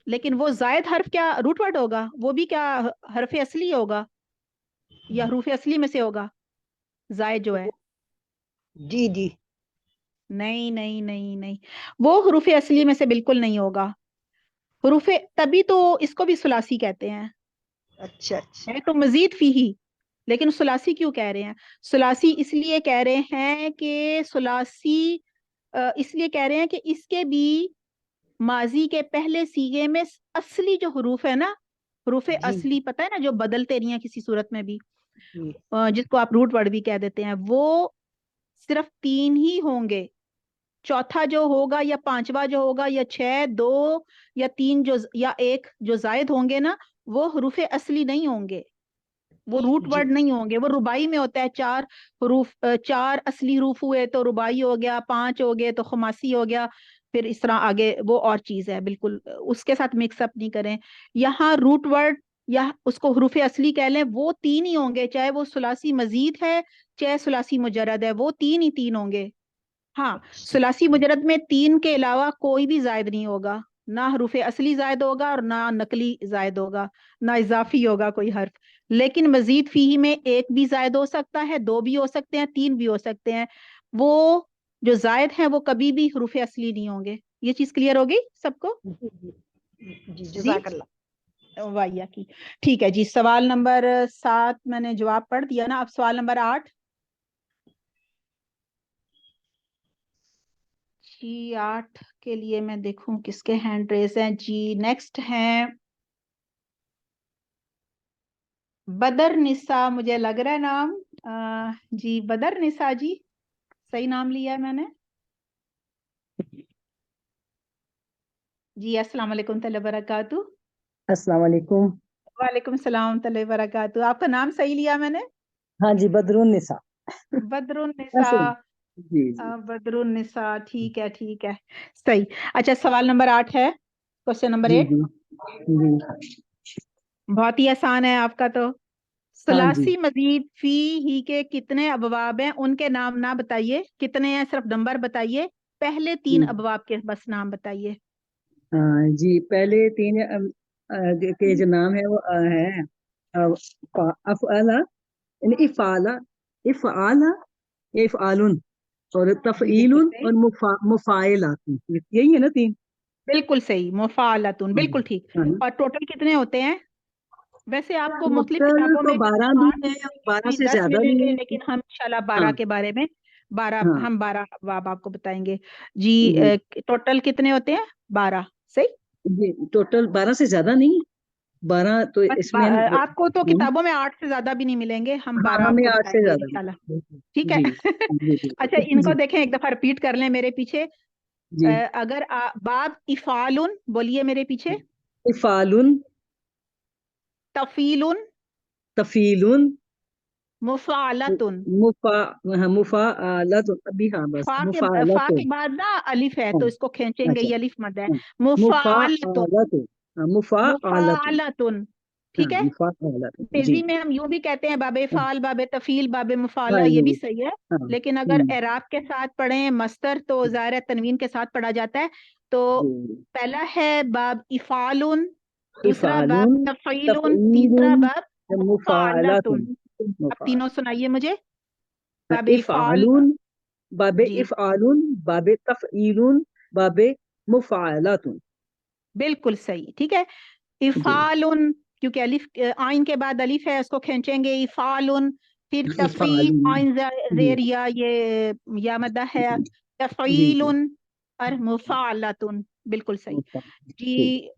लेकिन वो जायद हर्फ क्या रूट वर्ड होगा? वो भी क्या हर्फ असली होगा या हरूफ असली में से होगा जायद जो है? जी जी नहीं नहीं नहीं नहीं, वो हरूफ असली में से बिल्कुल नहीं होगा। हरूफ, तभी तो इसको भी सुलासी कहते हैं। अच्छा अच्छा है तो मजीद फी ही, लेकिन सुलासी क्यों कह रहे हैं? सुलासी इसलिए कह रहे हैं कि सुलासी इसलिए कह रहे हैं कि इसके भी माजी के पहले सीगे में असली जो हरूफ है ना, हरूफ जी असली, पता है ना, जो बदलते नहीं है किसी सूरत में भी, जी जिसको आप रूट वर्ड भी कह देते हैं, वो सिर्फ 3 ही होंगे। चौथा जो होगा या पांचवा जो होगा या 6, 2 या 3 जो या 1 जो जायद होंगे ना, वो हरूफ असली नहीं होंगे, वो रूट जी वर्ड नहीं होंगे। वो रुबाई में होता है, 4 हरूफ, 4 असली हरूफ हुए तो रुबाई हो गया, 5 हो गए तो खुमासी हो गया, फिर इस तरह आगे वो और चीज है, बिल्कुल उसके साथ मिक्सअप नहीं करें। यहाँ रूट वर्ड या उसको हरूफ असली कह लें, वो 3 ही होंगे, चाहे वो सुलासी मजीद है चाहे सुलासी मुजर्रद है, वो 3 ही 3 होंगे। हाँ, अच्छा सुलासी मुजरद में 3 के अलावा कोई भी जायद नहीं होगा, ना हरूफ असली जायद होगा और ना नकली जायद होगा, ना इजाफी होगा कोई हर्फ। लेकिन मजीद फीही में 1 भी जायद हो सकता है, 2 भी हो सकते हैं, 3 भी हो सकते हैं। वो जो जायद हैं वो कभी भी हरूफ असली नहीं होंगे। ये चीज क्लियर हो गई सबको? जी जी जी जी, जज़ाकल्लाह। वाहिया की। ठीक है जी, सवाल नंबर 7 मैंने जवाब पढ़ दिया ना, अब सवाल नंबर 8। जी 8 के लिए मैं देखूं किसके हैंड रेस हैं। जी नेक्स्ट हैं बदर निसा, मुझे लग रहा है नाम, जी बदर निसा जी, सही नाम लिया है मैंने? जी अस्सलाम वालेकुम तल्ला बरकातु। अस्सलाम वालेकुम। वालेकुम सलाम तल्ला बरकातु। आपका नाम सही लिया मैंने? हाँ जी, बदरुन निसा। बदरुन निसा। ऐसे जी जी बदरुन निसा, ठीक है ठीक है, सही। अच्छा, सवाल नंबर 8 है, क्वेश्चन नंबर जी 8। जी जी। बहुत ही आसान है आपका तो। हाँ जी। सुलासी मजीद फी ही के कितने अबवाब हैं, उनके नाम ना बताइए, कितने हैं सिर्फ नंबर बताइए, पहले 3 जी अबवाब के बस नाम बताइए। जी, पहले 3 के जो नाम है वो है अफ़अला, यानी इफ़ाला, इफ़आला या इफ़आलुन, और जी बिल्कुल तफ़ईलुन सही, और मुफ़ाइलातुन, यही है ना 3? बिल्कुल सही, मुफ़ाअलतुन, बिल्कुल ठीक। हाँ। और टोटल कितने होते हैं? वैसे आपको मुख्तलिफ टोटल किताबों तो में 12 भी 8 है और 12 भी से 10 ज्यादा भी मिलेंगे, है। लेकिन हम इंशाल्लाह हाँ 12 के बारे में, 12 हाँ हम 12 अबवाब आपको बताएंगे जी। जी टोटल कितने होते हैं? 12, सही। जी, टोटल 12 से ज्यादा नहीं, 12 तो बस इसमें हम आपको तो किताबों में 8 से ज्यादा भी नहीं मिलेंगे, हम हाँ 12 हमें आपको 8 से बताएंगे ज्यादा इंशाल्लाह। नहीं। ठीक है। जी जी जी अच्छा, जी इनको जी देखें, एक दफा रिपीट कर लें मेरे पीछे। जी। अगर बाब इफालुन बोलिए मेरे पीछे। इफ़ालुन, तफीलुन, तफ़ीलुन, मुफालतुन। मुफा हाँ, मुफ़ाअलतुन, अभी हाँ बस फा के मुफ़ाअलतुन। बाद ना अलिफ है हाँ तो इसको खींचेंगे, अच्छा। ये अलिफ मद है। हाँ, मुफालतुन, मुफ़ाअलतुन, हाँ, मुफ़ाअलतुन। मुफालतुन, हाँ, ठीक है। मुफ़ाअलतुन जी। तेजी में हम यूं भी कहते हैं बाबे हाँ फाल, बाबे तफील, बाबे हाँ, मुफाला, ये भी ये सही है। हाँ लेकिन अगर एराब के साथ पढ़ें मस्तर तो ज़ाहिर है तनवीन के साथ पढ़ा जाता है। तो जी पहला है बाब इफालुन, दूसरा बाब इफ़ालुन, तफ़ईलुन, तीसरा तफ़ईलुन, बाब मुफ़ाअलातुन, मुफ़ाअलतुन। अब तीनों सुनाइए मुझे। बाब इफ़ाल, इफ़ालुन, बाबे जी इफ़ालुन, बाबे तफ़ईलुन, बाबे मुफ़ाअलातुन। बिल्कुल सही, ठीक है। जी इफ़ालुन, क्योंकि अलिफ आइन के बाद अलिफ है, उसको खींचेंगे, इफ़ालुन। फिर तफ़रीक, इफ़ालुन, आइन जी ज़ेर या, ये या मद्दा है, जी जी तफ़ईलुन और मुफ़ाअलतुन, बिल्कुल सही जी। ठीक।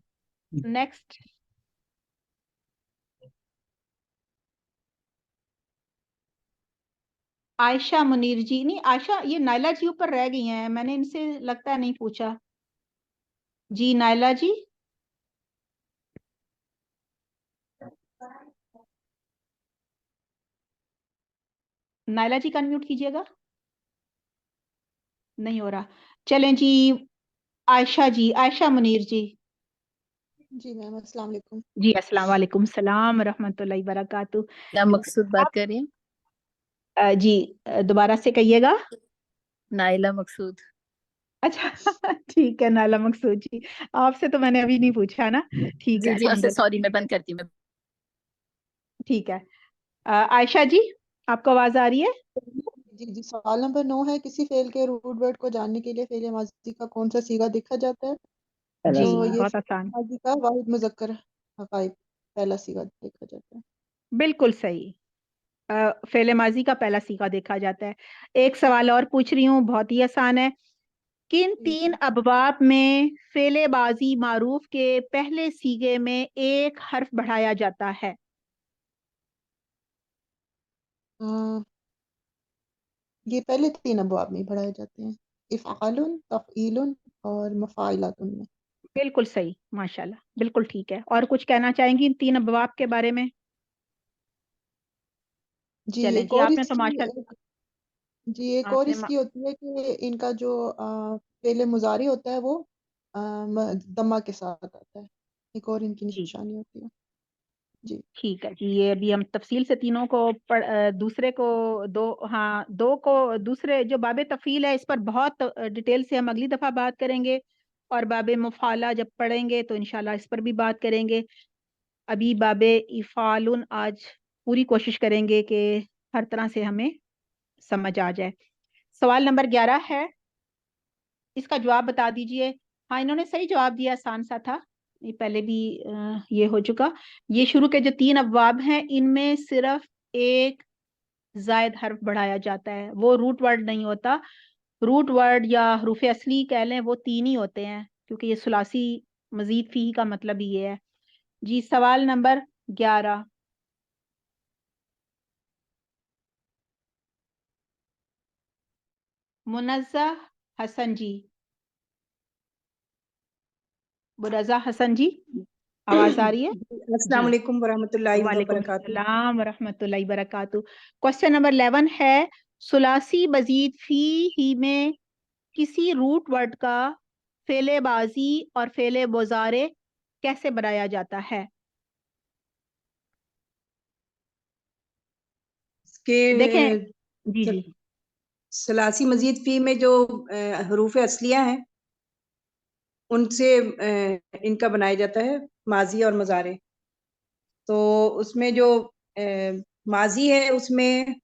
नेक्स्ट, आयशा मुनीर जी, नहीं आयशा, ये नायला जी ऊपर रह गई हैं, मैंने इनसे लगता है नहीं पूछा। जी नायला जी, नायला जी का अनम्यूट कीजिएगा, नहीं हो रहा। चलें जी, आयशा जी, आयशा मुनीर जी। जी मैम, अस्सलाम वालेकुम। जी अस्सलाम वालेकुम सलाम रहमतुल्लाहि बरकातहू। क्या मकसूद बात आप कर रही हैं? जी दोबारा से कहिएगा। नाइला मकसूद। अच्छा ठीक है नाला मकसूद जी, आपसे तो मैंने अभी नहीं पूछा ना, ठीक है जी अच्छा अल्हम्दुलिल्लाह, सॉरी, मैं बंद करती हूँ। ठीक है। आयशा जी, आपको आवाज आ रही है? जी जी, सवाल नंबर 9 है, किसी फेल के रूट वर्ड को जानने के लिए फेल माजी का कौन सा सीगा देखा जाता है? जी तो ये बहुत फेल आसान, माजी का वाहिद मुज़क्कर गायब पहला सीगा देखा जाता है। बिल्कुल सही। फेले माजी का पहला सीगा देखा जाता है। एक सवाल और पूछ रही हूँ, बहुत ही आसान है। किन जी तीन जी। अबवाब में फेलेबाजी मारूफ के पहले सीगे में एक हर्फ बढ़ाया जाता है? अ, ये पहले 3 अबवाब में पढ़ाए जाते हैं, इफ़आलुन, तफ़ईलुन और मफ़ाइलातुन में। बिल्कुल सही, माशाल्लाह, बिल्कुल ठीक है। और कुछ कहना चाहेंगी इन तीन अबवाब के बारे में? जी चलें एक जी, और आपने तो माशा एक और आपने मा... इसकी होती है कि इनका जो फेले मुजारी होता है वो दम्मा के साथ आता है। एक और इनकी जी निशानी होती है। जी ठीक है जी, ये अभी हम तफसील से तीनों को दूसरे को दो, हाँ दो को, दूसरे जो बाबे तफील है इस पर बहुत डिटेल से हम अगली दफा बात करेंगे, और बाबे मुफाला जब पढ़ेंगे तो इंशाल्लाह इस पर भी बात करेंगे। अभी बाबे इफालुन आज पूरी कोशिश करेंगे कि हर तरह से हमें समझ आ जाए। सवाल नंबर 11 है, इसका जवाब बता दीजिए। हाँ इन्होंने सही जवाब दिया, आसान सा था, ये पहले भी ये हो चुका। ये शुरू के जो तीन अबवाब हैं इनमें सिर्फ एक जायद हर्फ बढ़ाया जाता है, वो रूट वर्ड नहीं होता। रूट वर्ड या हरूफ असली कह लें, वो तीन ही होते हैं, क्योंकि ये सुलासी मजीद फी का मतलब ही ये है जी। सवाल नंबर 11, मुनज़्ज़ह हसन जी, मुनज़्ज़ह हसन जी, आवाज आ रही है? अस्सलाम जी वालेकुम वरहमतुल्लाहि वालेकुम वबरकातुहू। सलाम वरहमतुल्लाहि वबरकातुहू। क्वेश्चन नंबर 11 है, सुलासी मजीद फी ही में किसी रूट वर्ड का फेलेबाजी और फेले मुजारे कैसे बनाया जाता है? इसके देखें, जी जब जी सलासी मजीद फी में जो हरूफ असलियां हैं उनसे इनका बनाया जाता है माजी और मुजारे। तो उसमें जो माजी है उसमें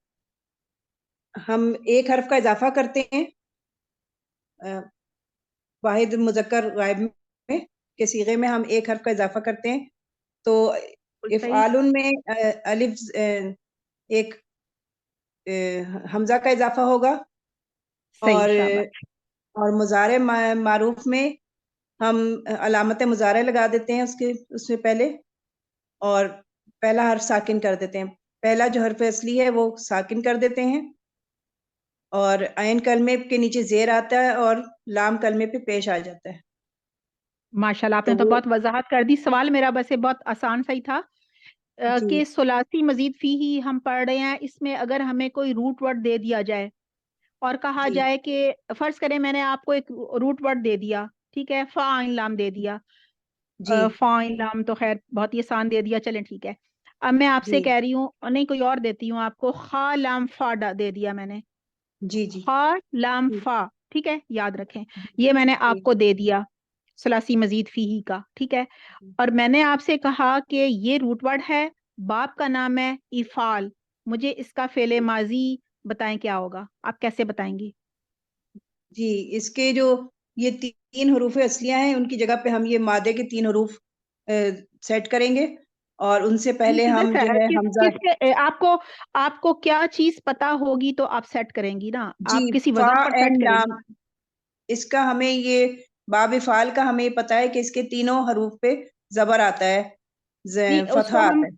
हम एक हर्फ का इजाफा करते हैं वाहिद मुजक्कर गायब में के सीगे में हम एक हर्फ का इजाफा करते हैं। तो सही इफ़आलुन में अलिफ एक हमजा का इजाफा होगा। सही और शाबाश, मुजारे मारूफ में हम अलामत मुजारे लगा देते हैं उसके उसमें पहले, और पहला हर्फ साकिन कर देते हैं। पहला जो हर्फ असली है वो साकिन कर देते हैं, और आयन कलमे के नीचे जेर आता है और लाम कलमे पे पेश आ जाता है। माशाल्लाह आपने तो तो वो बहुत वजाहत कर दी। सवाल मेरा बस ये बहुत आसान सा ही था जी कि सुलासी मजीद फी ही हम पढ़ रहे हैं, इसमें अगर हमें कोई रूट वर्ड दे दिया जाए और कहा जी जाए कि फर्ज करें मैंने आपको एक रूट वर्ड दे दिया, ठीक है, फा आइन लाम दे दिया। जी फा आइन लाम तो खैर बहुत ही आसान दे दिया, चलें ठीक है। अब मैं जी आपसे कह रही हूँ, नहीं कोई और देती हूँ आपको, खा लाम फा दे दिया मैंने, जी जी खा लाम जी फा, ठीक है, याद रखें, ये मैंने जी आपको दे दिया। सुलासी मजीद फीही का, ठीक है। और मैंने आपसे कहा कि ये रूट वर्ड है, बाप का नाम है इफाल, मुझे इसका फेले माजी बताएं क्या होगा, आप कैसे बताएंगी? जी, इसके जो ये तीन हरूफ असलियां हैं उनकी जगह पे हम ये मादे के तीन हरूफ सेट करेंगे और उनसे पहले किधर हम जो है हमजा आपको आपको क्या चीज पता होगी तो आप सेट करेंगी ना, जी आप किसी फा वजन पर सेट एंड करेंगी। लाम, इसका हमें ये बाब इफाल का हमें पता है कि इसके तीनों हरूफ पे जबर आता है, जी, फतहा आता है।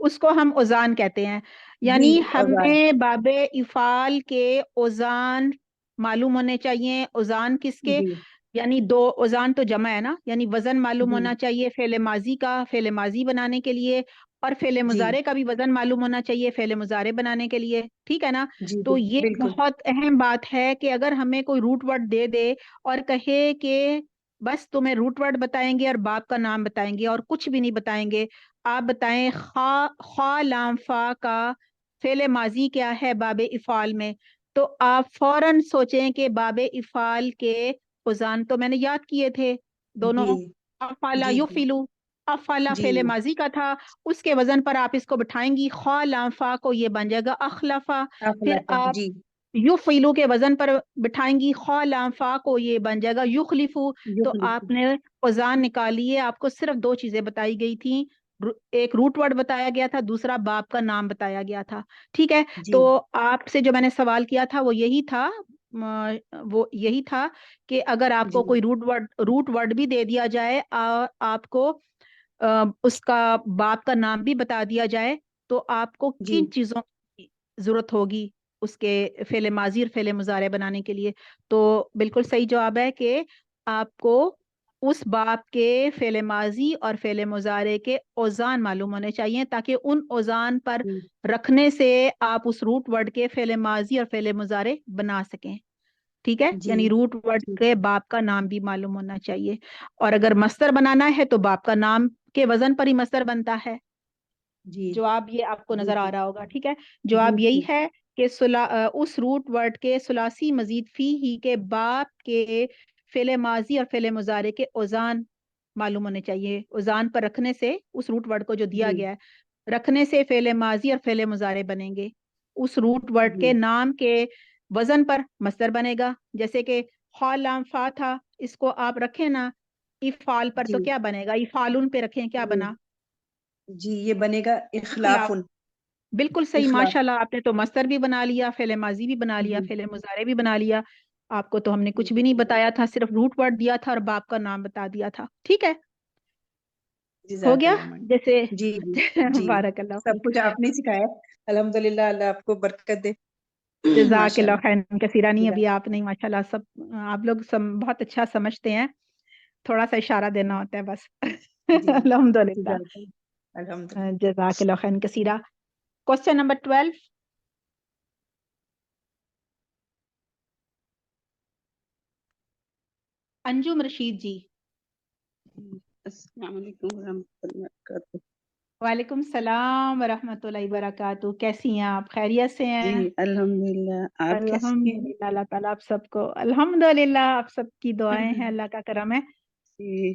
उसको हम ओजान कहते हैं, जी यानी औजान, हमें बाबे इफाल के ओजान मालूम होने चाहिए। ओजान किसके? जी यानी दो ओजान तो जमा है ना, यानी वजन मालूम जी होना चाहिए फेले माजी का, फेले माजी बनाने के लिए, और फेले जी मुजारे का भी वजन मालूम होना चाहिए फेले मुजारे बनाने के लिए, ठीक है ना। जी तो ये बिल्कुल बहुत अहम बात है कि अगर हमें कोई रूट वर्ड दे दे और कहे कि बस तुम्हें रूट वर्ड बताएंगे और बाप का नाम बताएंगे और कुछ भी नहीं बताएंगे, आप बताएं खा लाम फा का फेले माजी क्या है बाबे इफाल में, तो आप फौरन सोचें कि बाबे इफाल के उजान तो मैंने याद किए थे दोनों, जी अफाला जी युफिलु, अफाला जी फेले माजी का था, उसके वजन पर आप इसको बिठाएंगी खा लाम फा को, ये बन जाएगा अखलफा। फिर अखलफा, आप जी युफिलु के वजन पर बिठाएंगी खा लाम फा को, ये बन जाएगा युखलिफु। तो युखलिफु, आपने औजान निकालिए, आपको सिर्फ दो चीजें बताई गई थी, एक रूट वर्ड बताया गया था, दूसरा बाप का नाम बताया गया था, ठीक है। जी तो आपसे जो मैंने सवाल किया था वो यही था, वो यही था कि अगर आपको जी कोई रूट वर्ड भी दे दिया जाए और आपको उसका बाप का नाम भी बता दिया जाए, तो आपको जी किन चीजों की जरूरत होगी उसके फेले माजी और फेले मुजारे बनाने के लिए? तो बिल्कुल सही जवाब है कि आपको उस बाप के फेले माजी और फेले मुजारे के औजान मालूम होने चाहिए, ताकि उन औजान पर जी रखने से आप उस रूट वर्ड के फेले माजी और फेले मुजारे बना सकें, ठीक है। जी यानी रूट वर्ड जी के बाप का नाम भी मालूम होना चाहिए। और अगर मस्तर बनाना है तो बाप का नाम के वजन पर ही मस्तर बनता है। जी जवाब ये आपको नजर आ जी रहा होगा, ठीक है। जी जवाब यही जी है कि उस रूट वर्ड के सुलासी मजीद फी ही के बाप के फेले माजी और फेले मुजारे के औजान मालूम होने चाहिए। औजान पर रखने से उस रूट वर्ड को जो दिया जी गया है, रखने से फेले माजी और फेले मुजारे बनेंगे। उस रूट वर्ड जी के नाम के वजन पर मस्दर बनेगा, जैसे कि खा लाम फा था, इसको आप रखें ना इफाल पर, जी तो क्या बनेगा? इफालुन पे रखें, क्या जी बना? जी ये बनेगा इखलाफ। इखलाफुन, बिल्कुल सही, इखलाफ, माशाल्लाह, आपने तो मस्तर भी बना लिया, फेले माजी भी बना लिया, जी फेले मुजारे भी बना लिया। आपको तो हमने जी कुछ भी नहीं बताया था, सिर्फ रूट वर्ड दिया था और बाप का नाम बता दिया था, ठीक है। हो गया जज़ाकल्लाह मैम, जैसे जी जी जी बारकल्लाह सब फीक। कुछ आपने सिखाया, अल्हम्दुलिल्लाह, अल्लाह आपको बरकत दे। जज़ाकल्लाह माशाल्लाह, खैरन कसीरा, नहीं अभी जज़ाक आप नहीं, माशाल्लाह सब आप लोग बहुत अच्छा समझते हैं, थोड़ा सा इशारा देना होता है बस। जी अल्हम्दुलिल्लाह। जज़ाकल्लाह, अल्हम्दुलिल्लाह। जज़ाकल्लाह खैरन कसीरा। क्वेश्चन नंबर 12, अंजुम रशीद जी। अस्सलाम वालेकुम वरहमतुल्लाहि वबरकातुहू। वालेकुम सलाम वरहमतुल्लाहि वबरकातुहू, कैसी हैं आप? खैरियत से जी हैं? अल्हम्दुलिल्लाह, आप कैसी हैं? अल्हम्दुलिल्लाह, अल्लाह ताला आप सबको, अल्हम्दुलिल्लाह, आप सबकी दुआएं हैं, अल्लाह का करम है। जी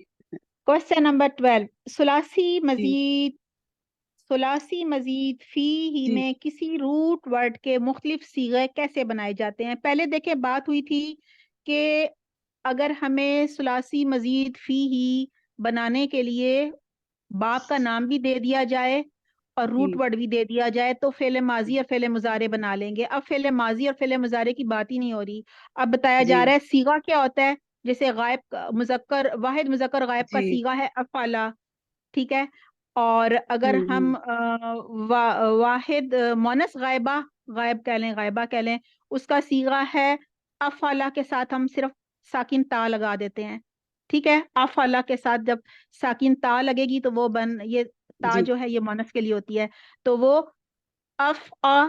क्वेश्चन नंबर 12, जी सुलासी मजीद फी ही जी में किसी रूट वर्ड के मुख्तलिफ सीगे कैसे बनाए जाते हैं? पहले देखें, बात हुई थी कि अगर हमें सुलासी मजीद फी ही बनाने के लिए बाप का नाम भी दे दिया जाए और रूट जी वर्ड भी दे दिया जाए तो फेले माजी और फेले मुजारे बना लेंगे। अब फेले माजी और फेले मुजारे की बात ही नहीं हो रही, अब बताया जी जा रहा है सीगा क्या होता है। जैसे गायब मुजक्कर, वाहिद मुजक्कर गायब का जी सीगा है अफाला, ठीक है। और अगर हम वाहिद मोनस गायबा, गायब कह लें, गायबा कह लें, उसका सीगा है अफाला, के साथ हम सिर्फ साकिन ता लगा देते हैं, ठीक है। अफाला के साथ जब साकिन ता लगेगी तो वो ये ता जी जो है ये मोनस के लिए होती है, तो वो अफ आ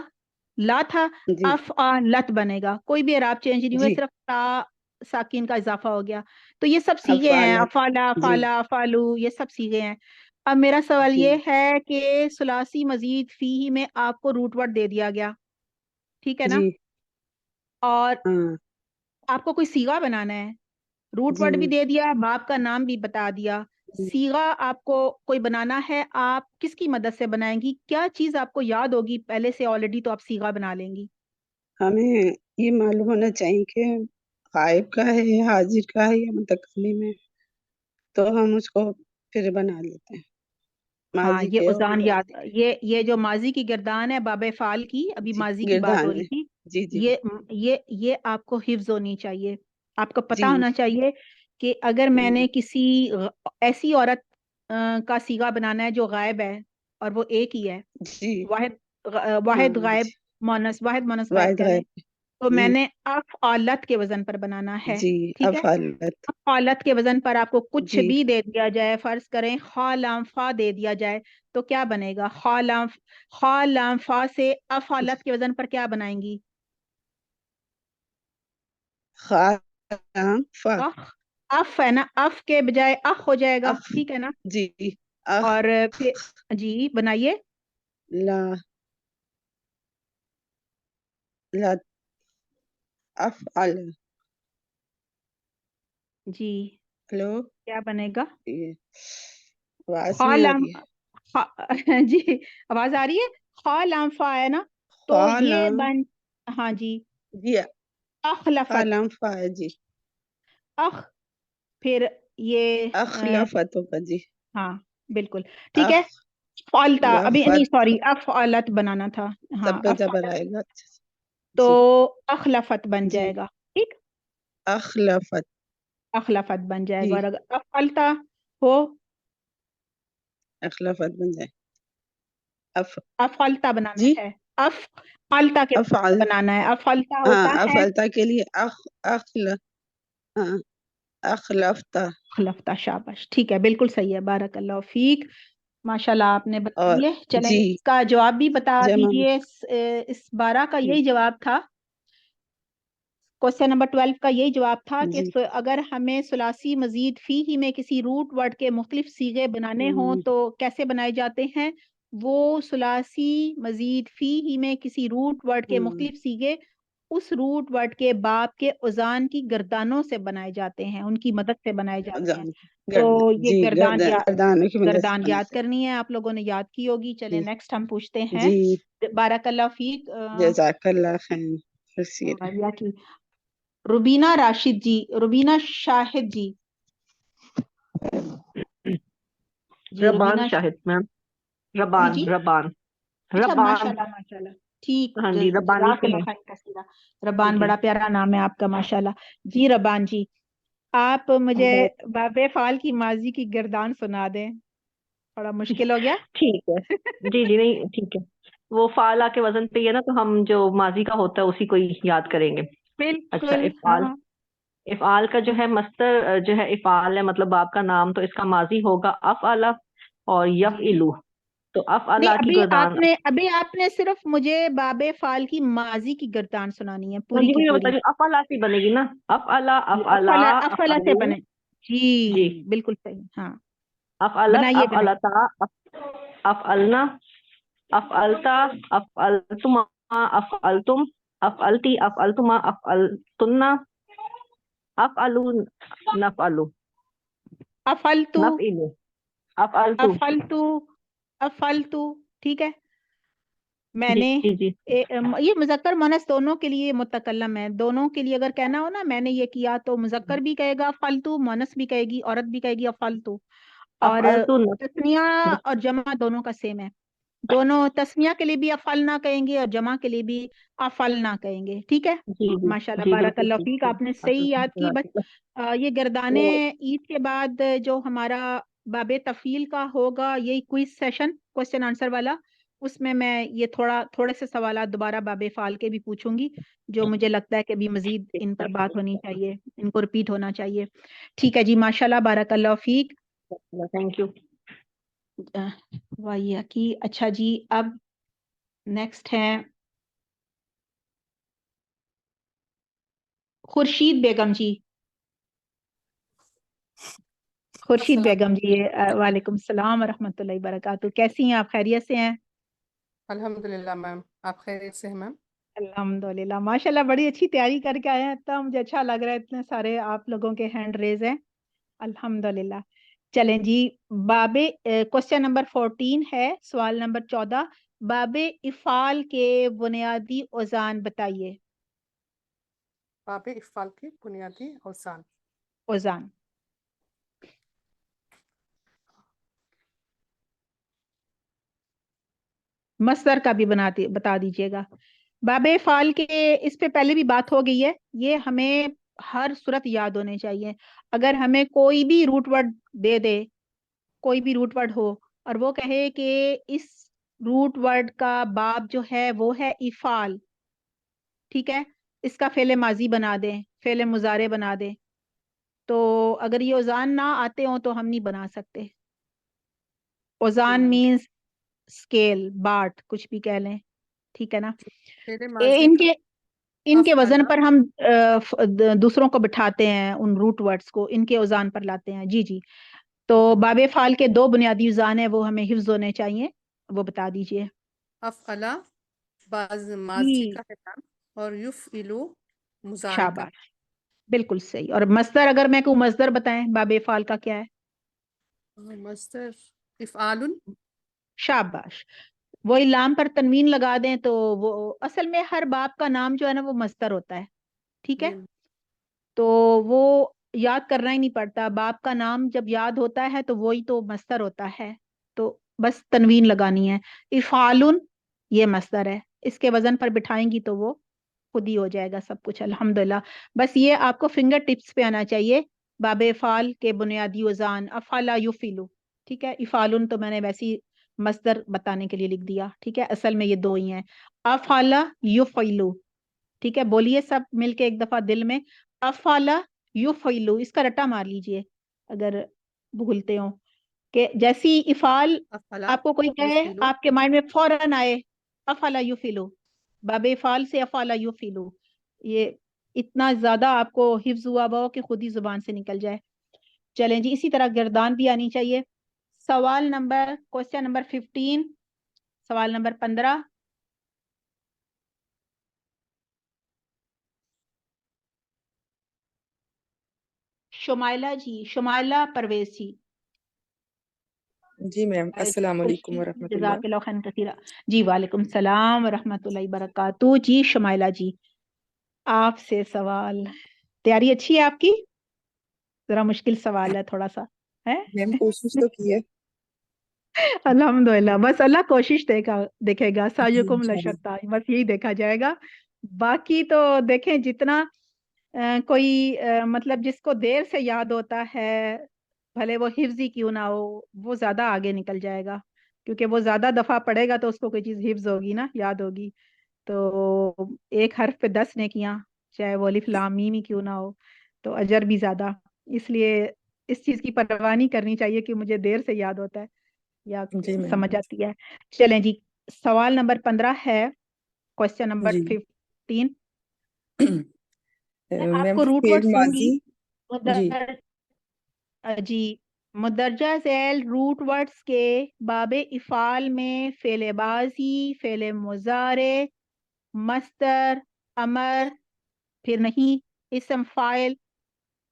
ला था, जी अफ आ लत बनेगा, कोई भी इराब चेंज नहीं हुआ, जी सिर्फ ता साकिन का इजाफा हो गया। तो ये सब सीगे हैं, अफ़ालत, अफाला जी अफाला अफालू, ये सब सीगे हैं। अब मेरा सवाल जी ये है कि सुलासी मजीद फी ही में आपको रूट वर्ड दे दिया गया, ठीक है जी ना, और हाँ आपको कोई सीगा बनाना है, روٹ جی ورڈ بھی دے دیا، باپ کا نام بھی بتا دیا. سیغہ آپ کو کوئی بنانا ہے، آپ کس کی مدد سے بنائیں گی؟ کیا چیز آپ کو یاد ہوگی پہلے سے آلریڈی تو آپ سیغہ بنا لیں گی؟ ہمیں یہ معلوم ہونا چاہیے کہ غائب کا ہے یا حاضر کا ہے یا متکلم ہے، تو ہم اس کو پھر بنا لیتے ہیں ہاں ماضی یہ کے اور اذان یاد، مضارع کے یہ جو ماضی کی گردان ہے باب فعال کی، ابھی جی ماضی کی بات ہو گردان رہی ہے. تھی، جی جی یہ آپ کو حفظ ہونی چاہیے. آپ کو پتا جی ہونا چاہیے کہ اگر میں نے کسی ایسی عورت کا صیغہ بنانا ہے جو غائب ہے اور وہ ایک ہی ہے، جی واحد ہاں واحد غائب جی مونس، واحد مونس غائب واحد کہہ لیں، غائب. تو میں جی نے افعالت کے وزن پر بنانا ہے. جی ٹھیک ہے، افعالت. افعالت کے وزن پر آپ کو کچھ جی بھی دے دیا جائے، فرض کریں خا لام فا دے دیا جائے تو کیا بنے گا؟ خا لام فا سے افعالت کے وزن پر کیا بنائیں گی؟ خام فا اخ، اف ہے نا، اف کے بجائے اخ ہو جائے گا، اخ. ٹھیک ہے نا؟ جی اخ اور پھر جی بنائیے. لا لا افعل. جی ہلو، کیا بنے گا؟ یہ آواز خا نہیں آ لام رہی ہے. جی آواز آ رہی ہے؟ خا لام فا ہے نا، تو یہ خالم بن، ہاں جی، جی اخلفت، خالم فا ہے جی. اخ، پھر یہ اخلفت ہوگا جی. ہاں بالکل ٹھیک ہے. فالتا، ابھی نہیں اخلفت سوری افعالت بنانا تھا. ہاں سب پہ جبر افعالت، آئے گا. اچھا تو جی اخلفت بن جی جائے گا. ٹھیک، اخلفت. اخلفت بن جائے گا. جی اور اگر افعلتا ہو، اخلفت بن جائے. افعلتا بنانا جی ہے، افعلتا کے افعل. بنانا ہے. افعلتا ہاں ہوتا ہے افعلتا کے لیے ہاں اخلفتا. اخلفتا. شاباش، ٹھیک ہے، بالکل صحیح ہے، بارک اللہ فیک، ماشاء اللہ آپ نے بتا اور دیے. چلیں جی اس کا جواب بھی بتا جمع. دیجئے. اس 12 کا یہی جواب تھا، کوشچن نمبر 12 کا یہی جواب تھا کہ جی اگر ہمیں ثلاثی مزید فی ہی میں کسی روٹ ورڈ کے مختلف صیغے بنانے ہوں تو کیسے بنائے جاتے ہیں؟ وہ ثلاثی مزید فی ہی میں کسی روٹ ورڈ کے مختلف صیغے اس روٹ ورڈ کے باپ کے اذان کی گردانوں سے بنائے جاتے ہیں، ان کی مدد سے بنائے جاتے ہیں. تو یہ جی گردان گردانوں کی مدد سے گردان یاد بناتے کرنی ہے، آپ لوگوں نے یاد کی ہوگی. چلیں ہیں. نیکسٹ ہم پوچھتے ہیں. جی بارک اللہ فیک. جزاک اللہ خیر. یا کی روبینہ راشد جی، روبینہ شاہد جی، جی ربان روبینہ شاہد میم، جی ربان جی، ربان اچھا ربان. ماشاءاللہ ماشاءاللہ، ٹھیک، ہاں جی ربانی جزاک سے اللہ ہے. خیر کثیرہ. ربان ٹھیک ہے. بڑا پیارا نام ہے آپ کا ماشاءاللہ. جی ربان جی، آپ مجھے باب فعال کی ماضی کی گردان سنا دیں، تھوڑا مشکل ہو گیا. ٹھیک ہے. جی جی نہیں ٹھیک ہے. وہ فعلا کے وزن پہ ہی ہے نا، تو ہم جو ماضی کا ہوتا ہے اسی کو ہی یاد کریں گے. اچھا، بالکل افعال. ہاں. افعال کا جو ہے مصدر جو ہے افعال ہے، مطلب آپ کا نام، تو اس کا ماضی ہوگا افعلا اور جی یفعلو. تو نہیں، افعلا کی گردان. ابھی آپ نے صرف مجھے باب فعال کی ماضی کی گردان سنانی ہے ہاں پوری جی کی وہی میں بتا پوری. رہی ہوں، افعلا سے بنے گی نا. افعلا جی افعلا افلا، افلا سے افعلو. بنے. جی جی بالکل صحیح، ہاں افعلت بنائیے بنائیے. افعلتا افعلنا افعلتا افعلتما افعلتم افعلتی افعلتما افعلتن افعلون نفعلو افلتو، نفعلو افعلتو. افلتو، افلتو، ٹھیک ہے. میں جی نے جی جی یہ مذکر مونس دونوں کے لیے متکلم ہے، دونوں کے لیے اگر کہنا ہو نا میں نے یہ کیا، تو مذکر بھی کہے گا فلتو، مونس بھی کہے گی، عورت بھی کہے گی افلتو. اور افعلتو تسنیہ اور جمع دونوں کا سیم ہے، دونوں تسنیہ کے لیے بھی افعلنا کہیں گے اور جمع کے لیے بھی افعلنا کہیں گے. ٹھیک ہے، جی جی ماشاءاللہ جی بارک بالکل اللہ ٹھیک فیک، ہے. آپ نے صحیح یاد کی. بس یہ گردانے عید کے بعد جو ہمارا باب تفیل کا ہوگا، یہی کوئز سیشن کوسچن آنسر والا، اس میں یہ تھوڑے سے سوالات دوبارہ باب فعال کے بھی پوچھوں گی، جو مجھے لگتا ہے کہ ابھی مزید ان پر بات ہونی چاہیے، ان کو ریپیٹ ہونا چاہیے. ٹھیک ہے جی، ماشاءاللہ بارک اللہ فیک. Thank you. وائیا کی. اچھا جی، اب نیکسٹ ہے خورشید بیگم جی. خورشید بیگم جی، وعلیکم السلام ورحمۃ اللہ وبرکاتہ. کیسی ہیں آپ؟ خیریت سے ہیں؟ الحمد للہ میم، آپ خیریت سے ہیں میم؟ अल्हम्दुलिल्लाह, माशाल्लाह बड़ी अच्छी तैयारी करके आए हैं। इतना मुझे अच्छा लग रहा है, इतने सारे आप लोगों के हैंड रेज हैं। अल्हम्दुलिल्लाह। चलें जी, बाबे क्वेश्चन नंबर 14 है, सवाल नंबर 14। बाबे इफाल के बुनियादी औजान बताइए। बाबे इफ़ाल के बुनियादी औजान। औजान मस्दर का भी बता दीजिएगा। बाबे फाल के इस पे पहले भी बात हो गई है, ये हमें हर सूरत याद होने चाहिए। अगर हमें कोई भी रूट वर्ड दे दे, कोई भी रूट वर्ड हो, और वो कहे कि इस रूट वर्ड का बाब जो है वो है इफाल, ठीक है, इसका फेले माजी बना दें, फेले मुजारे बना दें, तो अगर ये औजान ना आते हो तो हम नहीं बना सकते। औजान मीन्स स्केल, बाट, कुछ भी कह लें, ठीक है ना। फेले माजी इनके इनके वजन अफ़अला। पर हम दूसरों को बिठाते हैं, उन रूट वर्ड्स को इनके औजान पर लाते हैं। जी जी। तो बाबे फाल के दो बुनियादी औजान है, वो हमें हिफ्ज होने चाहिए, वो बता दीजिए। अफ़अला माजी जी का है नाम, और युफ़इलु मुज़ारे का। शाबाश, बिल्कुल सही। और मस्दर, अगर मैं कहूँ मस्दर बताएं बाबे फाल का क्या है? मस्दर इफ़आलुन। शाबाश। वही लाम पर तनवीन लगा दें तो वो, असल में हर बाप का नाम जो है ना वो मस्दर होता है, ठीक है। तो वो याद करना ही नहीं पड़ता, बाप का नाम जब याद होता है तो वही तो मस्दर होता है, तो बस तनवीन लगानी है। इफालुन ये मस्दर है, इसके वजन पर बिठाएंगी तो वो खुद ही हो जाएगा सब कुछ। अल्हम्दुलिल्लाह। बस ये आपको फिंगर टिप्स पे आना चाहिए। बाबे फाल के बुनियादी वजान अफाला युफिलु, ठीक है। इफालुन तो मैंने वैसे ही मस्दर बताने के लिए लिख दिया, ठीक है, असल में ये दो ही हैं। अफाला युफिलु, ठीक है, बोलिए सब मिलके एक दफा दिल में, अफाला युफिलु, इसका रट्टा मार लीजिए अगर भूलते हो। कि जैसी इफाल अफ़अला आपको कोई कहे, युफ़इलु। आपके माइंड में फौरन आए अफाला युफिलु, बाबे फाल से अफाला युफिलु, ये इतना ज्यादा आपको हिफ्ज हुआ हुआ हो कि खुद ही जुबान से निकल जाए। चलें जी, इसी तरह गिरदान भी आनी चाहिए। सवाल नंबर, क्वेश्चन नंबर 15, सवाल नंबर 15। शुमाइला जी, शुमाइला परवेज जी। जी मैम, अस्सलाम वालेकुम वरहमतुल्लाह। जज़ाकल्लाह खैरन कसीरा। जी वालेकुम सलाम व रहमतुल्लाहि बरकातहू। जी शुमाइला जी, आपसे सवाल, तैयारी अच्छी है आपकी? जरा मुश्किल सवाल है थोड़ा सा, है? मैम कोशिश तो की है। अल्हम्दुलिल्लाह, बस अल्लाह कोशिश देखेगा, जी सायुकुम इंशाल्लाह। लशत्ता, बस यही देखा जाएगा। बाकी तो देखें, जितना कोई मतलब जिसको देर से याद होता है, भले वो हिफ्ज ही क्यों ना हो, वो ज्यादा आगे निकल जाएगा, क्योंकि वो ज्यादा दफा पढ़ेगा तो उसको कोई चीज हिफ्ज होगी ना, याद होगी। तो एक हर्फ पे 10 नेकियां, चाहे वो अलिफ लाम मीम ही क्यों ना हो, तो अजर भी ज्यादा। इसलिए इस चीज की परवाह नहीं करनी चाहिए कि मुझे देर से याद होता है या जी मैम। समझ आती है। चलें जी, सवाल नंबर 15 है, क्वेश्चन नंबर जी 15। मैं मैम आपको रूट फेल वर्ड्स दूंगी, माजी। जी जी, मुदरजा झैल रूट वर्ड्स के बाबे इफाल में फेलेबाजी, फेले मुजारे, मस्तर, अमर, फिर नहीं, इसम फाइल,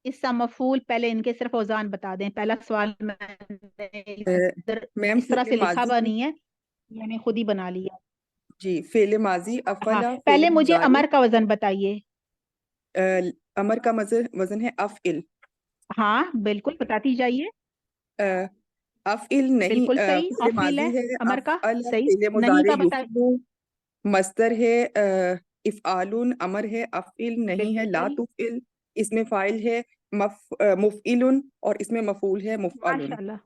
इसम मफूल, पहले इनके सिर्फ औजान बता दें। पहला सवाल मैंने इधर मैम इस तरह फेल से लिखा माजी हुआ की। नहीं है, मैंने खुद ही बना लिया। जी फेल माजी हाँ, अफला फेल पहले मुझे मुजारे। अमर का वजन बताइए। अमर का वजन है अफइल। हाँ बिल्कुल, बताती जाइए। अफइल नहीं, बिल्कुल सही, फेल ऑफिल माजी है है अमर का, अफअल, सही। फेल नहीं मुजारे का बताए। युफलू। मस्दर है इफ़आलुन, अमर है अफइल नहीं है बिल्कुल ला सही, तुफ़इल। इसमें फाइल है मुफ़इलुन, और इसमें मफूल है मुफ़अलुन। माशाल्लाह।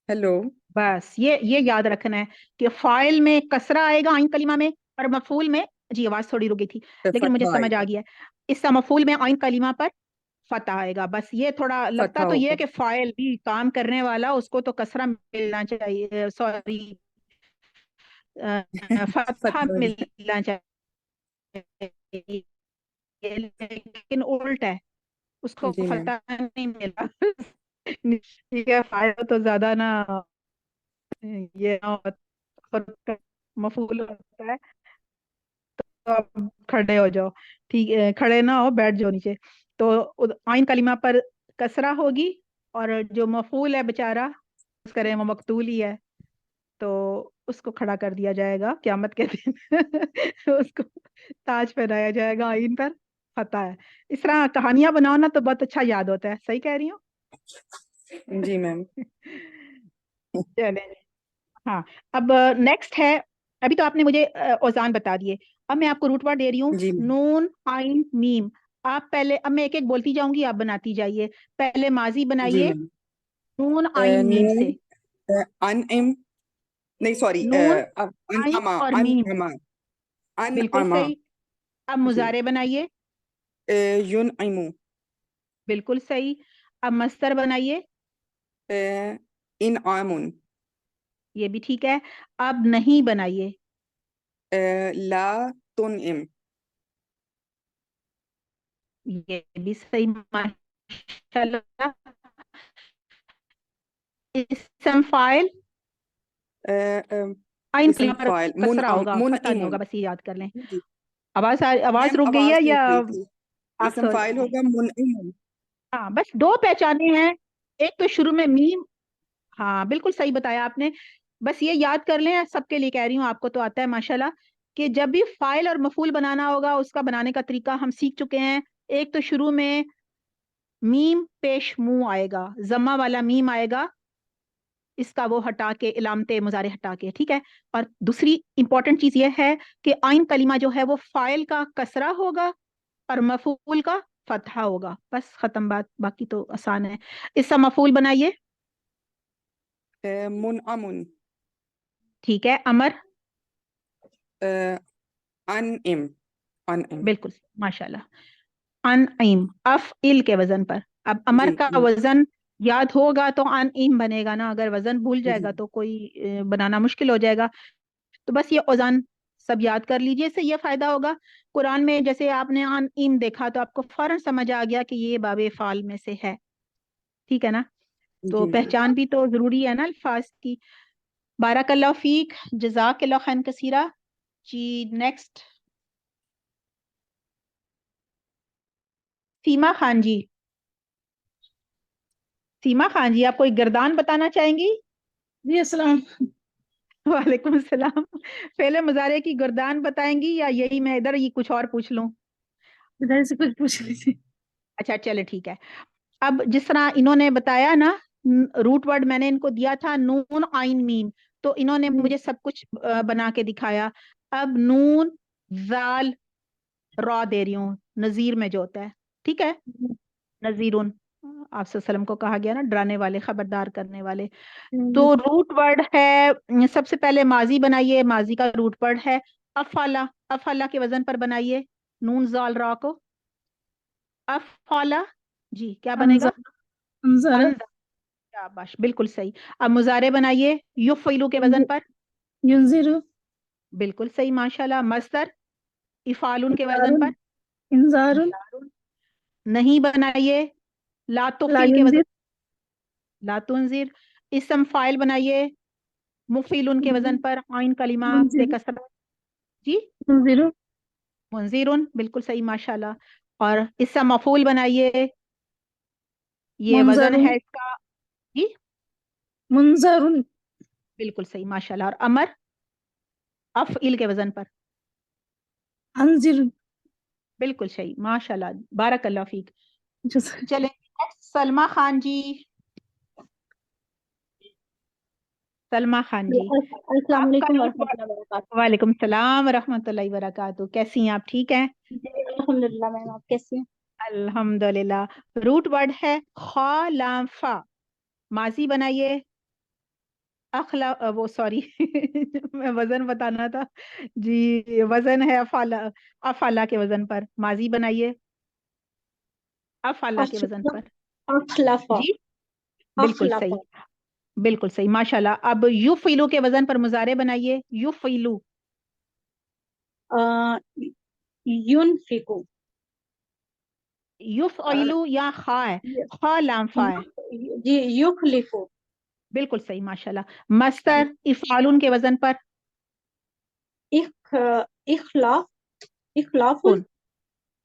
हेलो। बस ये याद रखना है कि फाइल में कसरा आएगा आइन कलीमा में, और मफूल में, जी आवाज थोड़ी रुक गई थी लेकिन मुझे फतहा समझ आ आएगा। गया, इसका मफूल में आइन कलीमा पर फतह आएगा। बस ये थोड़ा लगता फतहा तो ये है होगा। कि फाइल भी काम करने वाला, उसको तो कसरा मिलना चाहिए, सॉरी फतहा फतहा। मिलना चाहिए, लेकिन उल्ट है, उसको जी मैम। फतह नहीं मिला। ठीक है, फाइल तो ज्यादा ना ये ना हो, और मफूल होता है, तो आप खड़े हो जाओ, ठीक है, खड़े ना हो, बैठ जाओ नीचे। तो आइन कलिमा पर कसरा होगी, और जो मफूल है बेचारा, उस करें वो मकतूल ही है, तो उसको खड़ा कर दिया जाएगा क़यामत के दिन। उसको ताज पहनाया जाएगा आइन पर, पता है। इस तरह कहानियां बनाओ ना तो बहुत अच्छा याद होता है, सही कह रही हूँ? जी मैम। चले, हाँ। अब नेक्स्ट है, अभी तो आपने मुझे औजान बता दिए, अब मैं आपको रूट वर्ड दे रही हूँ, जी मैम। नून आइन मीम। आप पहले, अब मैं एक एक बोलती जाऊंगी, आप बनाती जाइए। पहले माजी जी बनाइए मैम। नून आइन मीम से। नून अनइम, नहीं सॉरी, नून आइन अनअमा, और मीम, अनअमा, बिल्कुल अनअमा। सही। अब जी। मुजारे बनाइए, युनइमु, बिल्कुल सही। अब मस्तर बनाइए, इनआमुन, ये भी ठीक है। अब नहीं बनाइए, ला तुनइम, ये भी सही माशाल्लाह। इसम फाइल, आइन इसम कलिमा पर फाइल कसरा होगा, फतह नहीं होगा, मुनइमुन। बस ये याद कर लें। जी आवाज मैम, रुक गई आवाज है, रुक या गई थी। आप इसम फाइल होगा मुनइमुन। हाँ, बस दो पहचाने हैं, एक तो शुरू में मीम, हाँ बिल्कुल सही बताया आपने। बस ये याद कर लें, सबके लिए कह रही हूँ, आपको तो आता है माशाल्लाह, कि जब भी फाइल और मफूल बनाना होगा, उसका बनाने का तरीका हम सीख चुके हैं। एक तो शुरू में मीम पेश मुंह आएगा, जम्मा वाला मीम आएगा, इसका वो हटा के, इलामते मुजारे हटा के, ठीक है। और दूसरी इंपॉर्टेंट चीज ये है कि आइन कलिमा जो है वो फाइल का कसरा होगा और मफूल का फतहा होगा, बस खत्म बात, बाकी तो आसान है। इसका मफूल बनाइए, मुनअमुन, ठीक है। अमर, अनइम, अनइम। बिल्कुल माशाल्लाह। अनइम, अफ़इल के वजन पर। अब अमर जी का वजन याद होगा तो अनइम बनेगा ना, अगर वजन भूल जी जाएगा तो कोई बनाना मुश्किल हो जाएगा। तो बस ये औजान सब याद कर लीजिए, इससे ये फायदा होगा, कुरान में जैसे आपने अनइम देखा तो आपको फौरन समझ आ गया कि ये बाबे फाल में से है, ठीक है ना। तो जी जी। पहचान भी तो जरूरी है ना अल्फाज की। बारकल्लाह फीक, जज़ाकल्लाह खैरन कसीरा। जी नेक्स्ट, सीमा खान जी। सीमा खान जी, आप कोई गर्दान बताना चाहेंगी? जी अस्सलाम। वालेकुम सलाम। पहले मुजारे की गर्दान बताएंगी, या यही मैं इधर ही कुछ और पूछ लूं? इधर से कुछ पूछ लीजिए। अच्छा चले ठीक है। अब जिस तरह इन्होंने बताया ना, रूट वर्ड मैंने इनको दिया था नून आइन मीम, तो इन्होंने मुझे सब कुछ बना के दिखाया। अब नून जाल रॉ दे रही हूँ, नजीर में जो होता है, ठीक है। नजीरुन, आप सल्लम को कहा गया ना, डराने वाले, खबरदार करने वाले। तो रूट वर्ड है, सबसे पहले माजी बनाइए, माजी का रूट वर्ड है अफाला। अफाला के वजन पर बनाइए नून जाल रॉ को, अफाला। जी क्या बनेगा? अंजर, शाबाश, बिल्कुल सही। अब मुजारे बनाइए युफ़इलु के वजन पर, युनजिरु, बिल्कुल सही माशाल्लाह। मस्दर इफ़ालुन के वजन इंजारुन, पर, इंजारुन, इंजारुन। नहीं बनाइए ला ला तुफ़िल के वजन, युनजिर, ला तुनजिर। इसम फाइल बनाइए मुफ़िलुन के वजन पर, आइन कलिमा पे मुनजिर, कसरा। जी मुनजिरु, मुंजीरुन, बिल्कुल सही माशाल्लाह। और इसका मफूल बनाइए, ये वजन मुनजरुन, है इसका। जी मुनजरुन, बिल्कुल सही माशाल्लाह। और अमर अफ़इल के वजन पर, अंजिर। बिल्कुल सही माशाल्लाह, बारकल्लाह फीक। जज़ाक- चले सलमा खान जी, सलमा खान जी, अस्सलाम आपका वालेकुम रूट वर्ड। वरहमतुल्लाहि वबरकातुहू। वालेकुम सलाम वरहमतुल्लाहि वबरकातुहू। कैसी हैं आप, ठीक हैं? जी अल्हम्दुलिल्लाह मैम, आप कैसी हैं? अल्हम्दुलिल्लाह। रूट वर्ड है खालाफा, माजी बनाइए अखला, वो सॉरी, मैं वजन बताना था। जी वजन है अफाला, अफाला के वजन पर माजी बनाइए अफाला के वजन पर। अखलाफा, जी बिल्कुल अखलाफा, सही, बिल्कुल सही माशाल्लाह। अब युफ़इलु के वजन पर मुजारे बनाइए युफ़इलु, युनफिकु, युफ़इलु या खा है, खा लामफा है, जी युखलिफु, बिल्कुल सही माशाल्लाह। मस्तर इफ़ालुन के वजन पर, इखलाफ इखलाफुन कुन,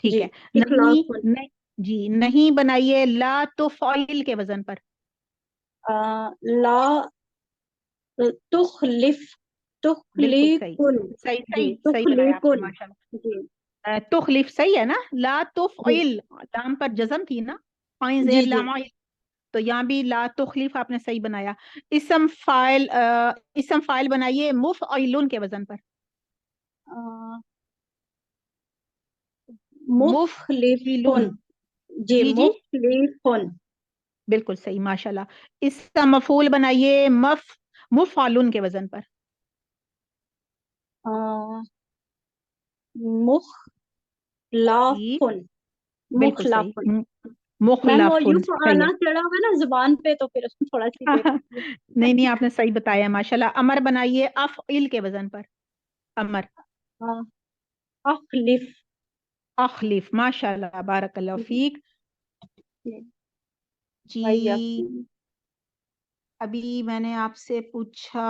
ठीक जी है। नहीं, इखलाफुन नहीं जी, नहीं बनाइए ला तुफ़इल के वजन पर। ला तुखलिफ बिल्कुल सही, तुखलिफुन सही जी सही सही बनाया आपने तुखलिफुन माशाल्लाह। जी तुखलिफ सही है ना, ला जी तुफ़इल, लाम पर जज़म थी ना, आइन जी ज़ेर जी लाम आइन, तो यहाँ भी ला तुखलिफ आपने सही बनाया। इसम फाइल बनाइए मुफ़इलुन के वजन पर। मुखलिफुन मुफ़इलुन, जी जी जी मुखलिफुन बिल्कुल सही माशाल्लाह। इसम मफूल बनाइए मुफ़अलुन के वजन पर। जी मुखलाफुन बिल्कुल सही, मुखलाफुन मैम वो मुखलाफुन युफ सही आना है। चढ़ा हुआ है ना जुबान पे तो फिर उसमें थोड़ा सी देर लगती नहीं नहीं, आपने सही बताया माशाल्लाह। अमर बनाइए अफ़इल के वजन पर। अमर, है अखलिफ अखलिफ, माशाल्लाह बारकल्लाह फीक। जी अभी मैंने आपसे पूछा,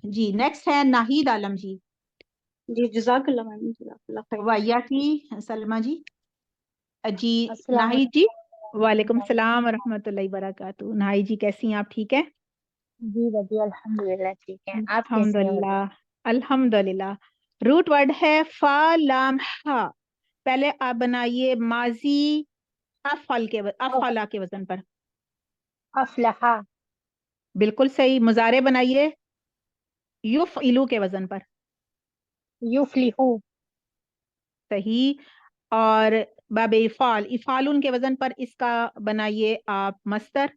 जी नेक्स्ट है नाहिद आलम जी। जी जज़ाकल्लाह मैम जज़ाकल्लाह खैर वाया की सलमा जी। जी अस्सलाम नाहिद जी, वालेकुम वालेकुम। सलाम वरहमतुल्लाहि वबरकातुहू। नाहिद जी कैसी हैं आप, ठीक है? जी बढ़िया अल्हम्दुलिल्लाह ठीक है। आप कैसी हैं बताइए? अल्हम्दुलिल्लाह अल्हम्दुलिल्लाह। रूट वर्ड है फा लाम हा। पहले आप बनाइए माजी अफला के वजन पर। अफलहा बिल्कुल सही। मुजारे बनाइए युफ़इलु के वजन पर। युफ्लिहु सही। और बाबे इफ़ाल, इफ़ालुन के वजन पर इसका बनाइए आप मस्तर।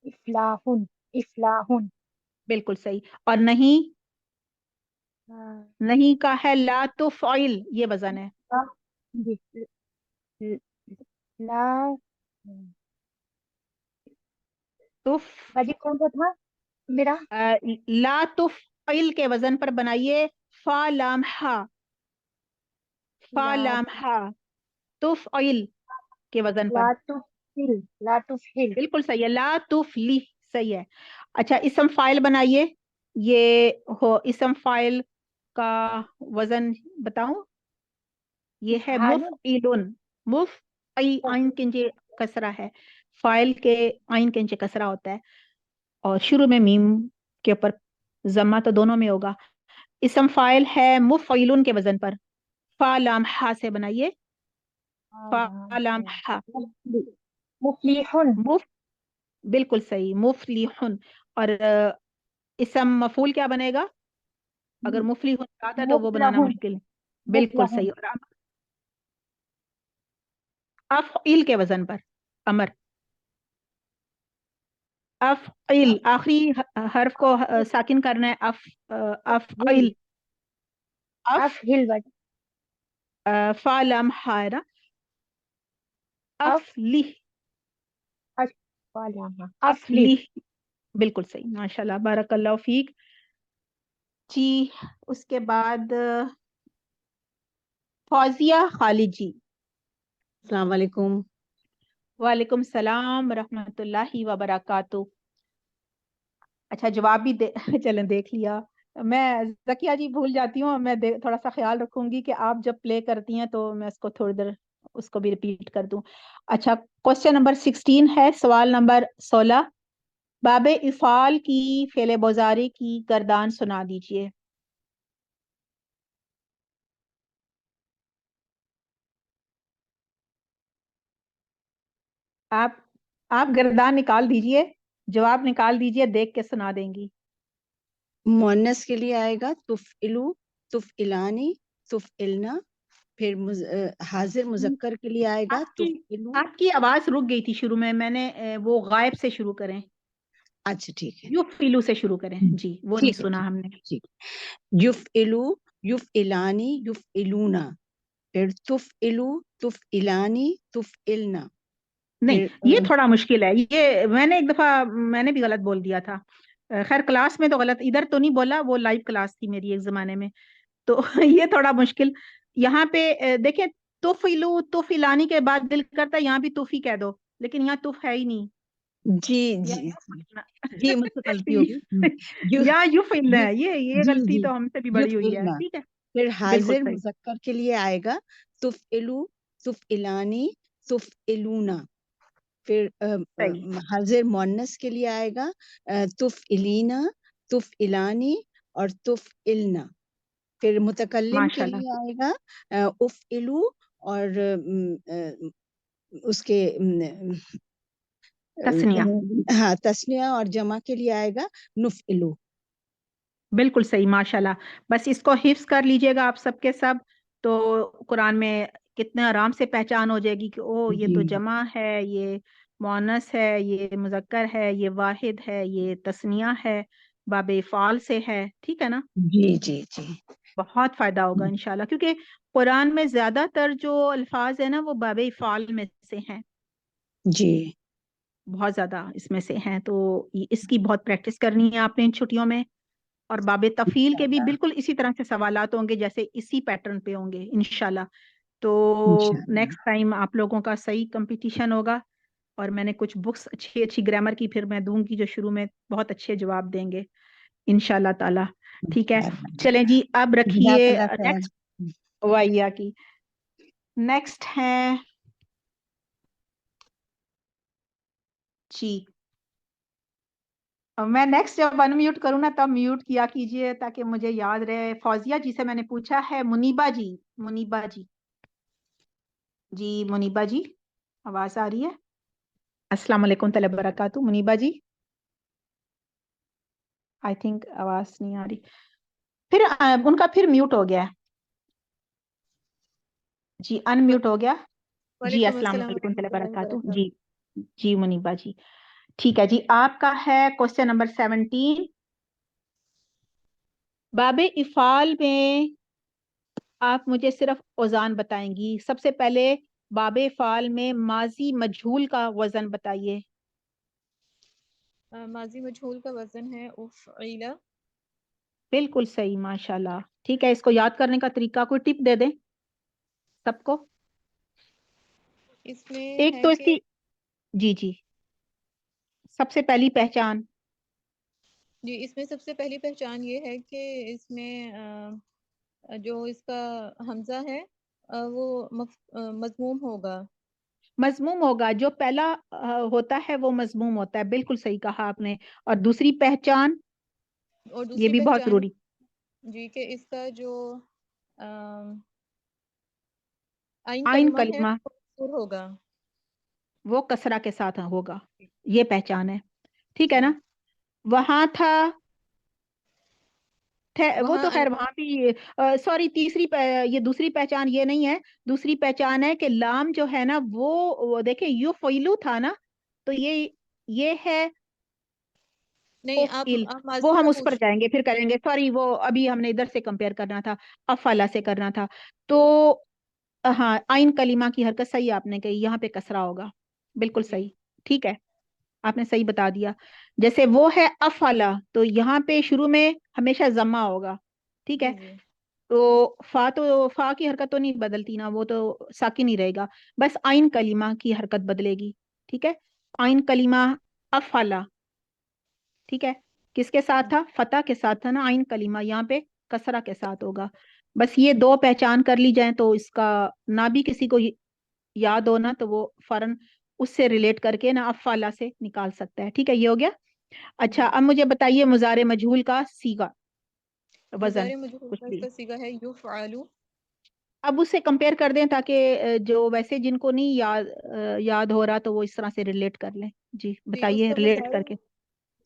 इफ्लाहुन इफ्लाहुन बिल्कुल सही। और नहीं, हाँ, नहीं का है ला तुफ़इल, ये वजन है। ला जी ल- ला तुफ बाजी कौन सा था मेरा? ला तुफ़इल के वजन पर बनाइए फा लाम हा। फा ला लाम हा तुफ़इल के वजन पर। ला तुफिल ला तुफिल बिल्कुल सही है, ला तुफ़ली सही है। अच्छा, इसम फाइल बनाइए। ये हो इसम फाइल का वजन बताऊं, ये है इफहालुन मुफ़इलुन। मुफ़ आई आइन के नीचे कसरा है, फाइल के आइन के नीचे कसरा होता है, और शुरू में मीम के ऊपर जम्मा, तो दोनों में होगा। इसम फाइल है मुफ़इलुन के वजन पर। फा लाम हा से बनाइए, फा लाम हा। मुफलिहुन मुफ बिल्कुल सही, मुफ़लिहुन। और इसम मफूल क्या बनेगा? अगर मुफ़लिहुन आता है तो वो बनाना मुफलहुन मुश्किल है। बिल्कुल सही। मुफलहुन और अफ़इल के वजन पर। अमर, अफ़इल आखिरी हर्फ को साकिन करना है। हिल अफ़इल, अफ अफहिल बाजी फा लाम हा है ना, अफ अफ़ली, अफलिह अफ़ली अफलिह बिल्कुल सही माशाल्लाह बारकल्लाहु फीक। जी उसके बाद फौजिया खालिद जी। अस्सलाम वालेकुम। वालेकुम सलाम रहमतुल्लाहि व बरकातुहू। अच्छा जवाब भी दे चलें देख लिया। मैं जकिया जी भूल जाती हूँ, मैं थोड़ा सा ख्याल रखूंगी कि आप जब प्ले करती हैं तो मैं उसको थोड़ी देर उसको भी रिपीट कर दूं। अच्छा, क्वेश्चन नंबर 16 है, सवाल नंबर 16। बाबे इफ़ाल की फेले बोजारी की गर्दान सुना दीजिए। आप आप गर्दान निकाल दीजिए, जवाब निकाल दीजिए, देख के सुना देंगी। मुअन्नस के लिए आएगा तुफ़इलु, तुफ़इलानी, तुफ़इलना। फिर हाजिर मुज़क्कर के लिए आएगा आपकी तुफ़इलु। आपकी आवाज रुक गई थी शुरू में, मैंने वो गायब से शुरू करें, अच्छा ठीक है, युफ़इलु से शुरू करें जी, वो नहीं ठीक है, सुना ठीक हमने। ठीक। युफ़इलु, युफ़इलानी, युफ़इलूना। फिर तुफ़इलु, तुफ़इलानी, तुफ़इलना। नहीं, फिर ये थोड़ा मुश्किल है, ये मैंने एक दफा मैंने भी गलत बोल दिया था। खैर क्लास में तो गलत, इधर तो नहीं बोला, वो लाइव क्लास थी मेरी एक जमाने में, तो ये थोड़ा मुश्किल। यहाँ पे देखें, तुफ़इलु तुफ़इलानी के बाद दिल करता है यहाँ भी तुफ़ी कह दो, लेकिन यहाँ तुफ़ है ही नहीं, जी या जी युफ़इलना जी मुझसे गलती होगी यु या युफ़इलना यु है, ये जी गलती जी तो हमसे भी बड़ी हुई है, युफ़इलना। ठीक है? फिर बिल्कुल हाजिर सही। मुज़क्कर के लिए आएगा तुफ़इलु, तुफ़इलानी, तुफ़इलूना। फिर सही, हाजिर मुअन्नस के लिए आएगा तुफ़इलीना, तुफ़इलानी और तुफ़इलना। फिर मुतकल्लिम के माशाल्लाह। लिए आएगा उफ़इलु और उसके तस्निया, हाँ तस्निया और जमा के लिए आएगा नुफ़इलु। बिल्कुल सही, माशाल्लाह। बस इसको हिफ्ज़ कर लीजिएगा आप सब के सब, तो कुरान में कितने आराम से पहचान हो जाएगी कि ओह! ये तो जी जमा है, ये मुअन्नस है, ये मुज़क्कर है, ये वाहिद है, ये तस्निया है, बाब फ़ाल से है, ठीक है ना? जी जी जी बहुत फ़ायदा होगा इंशाल्लाह, क्योंकि कुरान में ज़्यादातर जो अल्फ़ाज़ है ना, वो बाब फ़ाल में से हैं, जी बहुत ज़्यादा इसमें से हैं, तो इसकी बहुत प्रैक्टिस करनी है आपने इन छुट्टियों में। और बाब तफ़ील के भी इंशाल्लाह बिल्कुल इसी तरह से सवालात होंगे, जैसे इसी पैटर्न पे होंगे इंशाल्लाह। तो इंशाल्लाह नेक्स्ट टाइम आप लोगों का सही कंपटीशन होगा, और मैंने कुछ बुक्स अच्छी ग्रामर की फिर मैं दूंगी, जो शुरू में बहुत अच्छे जवाब देंगे इंशाल्लाह ताला। ठीक है, इंशाल्लाह। चलें जी, अब रखिए जज़ाकल्लाह खैर। नेक्स्ट वाइया की। नेक्स्ट है जी, अब मैं नेक्स्ट जब अनम्यूट करूँ ना, तब म्यूट किया कीजिए ताकि मुझे याद रहे। फौजिया जी से मैंने पूछा है, मुनीबा जी, मुनीबा जी, जी मुनीबा जी, आवाज आ रही है? अस्सलाम वालेकुम तलब बरकातु। मुनीबा जी, आई थिंक आवाज नहीं आ रही, फिर उनका फिर म्यूट हो गया है जी, अनम्यूट हो गया जी। वालेकुम अस्सलाम अस्सलाम वालेकुम तलब वरहमतुल्लाहि बरकातु जी। वबरकातुहू। जी मुनीबा जी, ठीक है जी। आपका है क्वेश्चन नंबर 17। बाबे इफाल में आप मुझे सिर्फ औजान बताएंगी। सबसे पहले बाबे फाल में माजी मजहूल का वजन बताइए। माजी मजहूल का वजन है उफ़इला। बिल्कुल सही, माशाल्लाह। ठीक है, इसको याद करने का तरीका कोई टिप दे दें सबको। इसमें एक है तो कि इसकी, जी जी, सबसे पहली पहचान। जी इसमें सबसे पहली पहचान ये है कि इसमें जो इसका हमजा है वो मजमूम होगा। मजमूम होगा, जो पहला होता है वो मजमूम होता है, बिल्कुल सही कहा आपने। और दूसरी पहचान, और ये दूसरी भी बहुत पहचान जरूरी। जी कि इसका जो आइन आइन कलिमा है कलिमा, वो मकसूर होगा। वो कसरा के साथ होगा, ये पहचान है, ठीक है जी ना? वहां था, वो वहाँ तो खैर वहां भी, सॉरी, ये दूसरी पहचान ये नहीं है। दूसरी पहचान है कि लाम जो है ना, वो देखे यू फैलू था ना, तो ये है नहीं उफ़इल। आप वो माजी हम का उस पर पूछ रहे जाएंगे, फिर करेंगे। सॉरी, वो अभी हमने इधर से कंपेयर करना था, अफला से करना था। तो हाँ, आइन कलीमा की हरकत सही आपने कही, यहाँ पे कसरा होगा, बिल्कुल जी सही, ठीक है, आपने सही बता दिया। जैसे वो है अफला, तो यहाँ पे शुरू में हमेशा जमा होगा, ठीक है। जी जी तो फा की हरकत तो नहीं बदलती ना, वो तो साकिन ही रहेगा। बस आइन कलीमा की हरकत बदलेगी, ठीक है। आइन कलीमा अफला, ठीक है, किसके साथ था? फतह के साथ था ना आइन कलीमा, यहाँ पे कसरा के साथ होगा। बस ये दो पहचान कर ली जाए, तो इसका ना भी किसी को याद हो ना, तो वो फौरन उससे रिलेट करके ना अफ़ाला से निकाल सकता है, ठीक है। ये हो गया। अच्छा, जी अब मुझे बताइए मुजारे मजहूल का सीगा, वजन मुज़ारे मजहूल कुछ का भी। इसका सीगा है युफ़अलु। अब उससे कंपेयर कर दें, ताकि जो वैसे जिनको नहीं याद हो रहा, तो वो इस तरह से रिलेट कर लें। जी जी बताइए, उसका रिलेट मुज़ारे करके।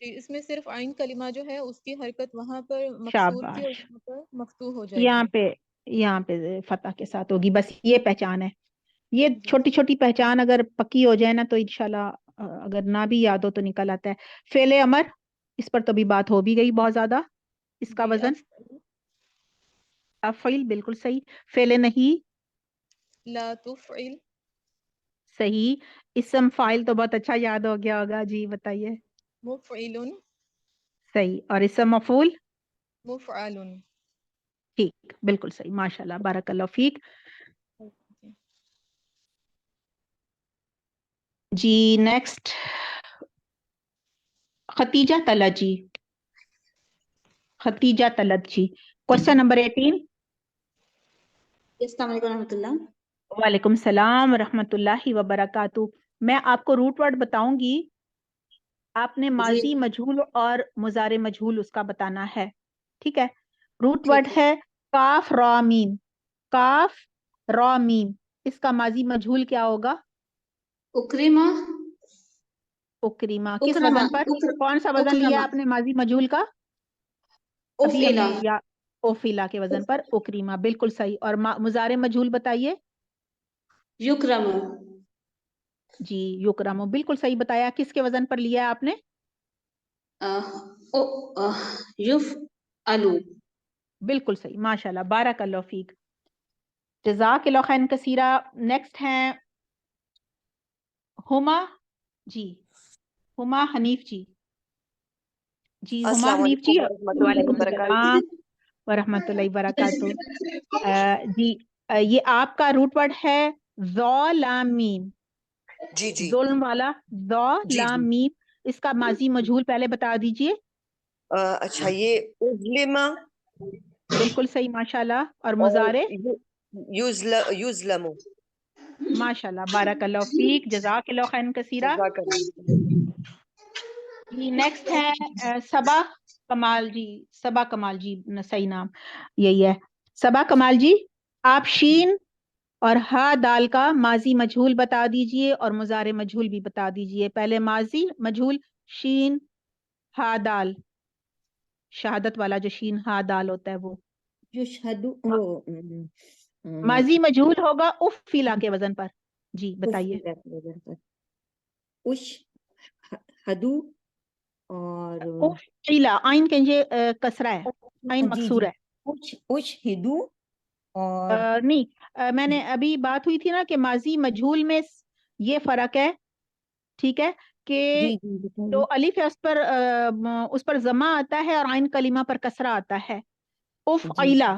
जी इसमें सिर्फ आइन कलिमा जो है उसकी हरकत वहां पर मकसूर की और शाबाश, यहाँ पर मفتوح हो यहाँ जाएगी। पे यहाँ पे फतह के साथ होगी, बस ये पहचान है। ये जी छोटी छोटी पहचान अगर पक्की हो जाए ना, तो इंशाल्लाह अगर ना भी याद हो तो निकल आता है। फेले अमर, इस पर तो भी बात हो भी गई बहुत ज्यादा। इसका जी वजन अफ़अल अफ़इल, बिल्कुल सही। फेले नहीं, ला तुफ़इल सही। इसम फाइल तो बहुत अच्छा याद हो गया होगा, जी बताइए। मुफ़इलुन सही। और इसम मफूल, मुफ़अलुन। ठीक, बिल्कुल सही, माशाल्लाह, बारकल्लाह फीक। जी next, Khatija Talat ji, Khatija Talat ji. Question number 18। अस्सलाम वालेकुम रहमतुल्लाह। वालेकुम सलाम रहमतुल्लाहि व बरकातहू। मैं आपको रूट वर्ड बताऊंगी, आपने जी माजी मजहूल और मुजारे मजहूल उसका बताना है, ठीक है। रूट ठीक वर्ड है। है काफ रा मीम, काफ रा मीम, इसका माजी मजहूल क्या होगा? उक्रिमा, उक्रीमा। किस उक्रमा, वजन पर? कौन सा वजन लिया उक्रमा, आपने माजी मजहूल का? अभी उफइला, हमने या ओफिला के वजन पर उक्रीमा, बिल्कुल सही। और मुजारे मजहूल बताइए। युक्रमु, जी युकरमु, बिल्कुल सही बताया। किसके वजन पर लिया है आपने? युफ अलू। बिल्कुल सही, माशाल्लाह, बारकल्लाह फीक, जज़ाकल्लाह खैरन कसीरा। नेक्स्ट हैं हुमा जी, हुमा हनीफ जी। जी हुमा अस्सलाम हनीफ जी, वालेकुम वरहमतुल्लाहि वालेकुम वबरकातुहू। सलाम वरहमतुल्लाहि वबरकातुहू। जी ये आपका रूट वर्ड है ज़ो-लाम-मीम, जी जी जुल्म वाला जी जी। ज़ो-लाम-मीम, इसका माजी मजहूल पहले बता दीजिए। अच्छा, ये उज़लिमा बिल्कुल सही माशाल्लाह। और और मुजारे? युज़लमु। माशाल्लाह, बारकल्लाह फीक, जज़ाकल्लाह खैरन कसीरा। जी नेक्स्ट है सबा कमाल जी, सबा कमाल जी, सही नाम यही है। सबा कमाल जी, आप शीन और हा दाल का माजी मजहूल बता दीजिए और मुजारे मजहूल भी बता दीजिए। पहले माजी मजहूल शीन हा दाल, शहादत वाला जो शीन हा दाल होता है वो। युशहदु माजी मजहूल होगा उफ़िला के वजन पर। जी बताइए। उशहदु और उफ़िला, आइन के नीचे कसरा है, आइन जी मकसूर जी, है। उशहिदु और नहीं, मैंने अभी बात हुई थी ना कि माजी मजहूल में ये फर्क है, ठीक है, कि जी जी जो बताइए। अलिफ है उस पर जमा आता है और आइन कलीमा पर कसरा आता है। उफ जी आइला,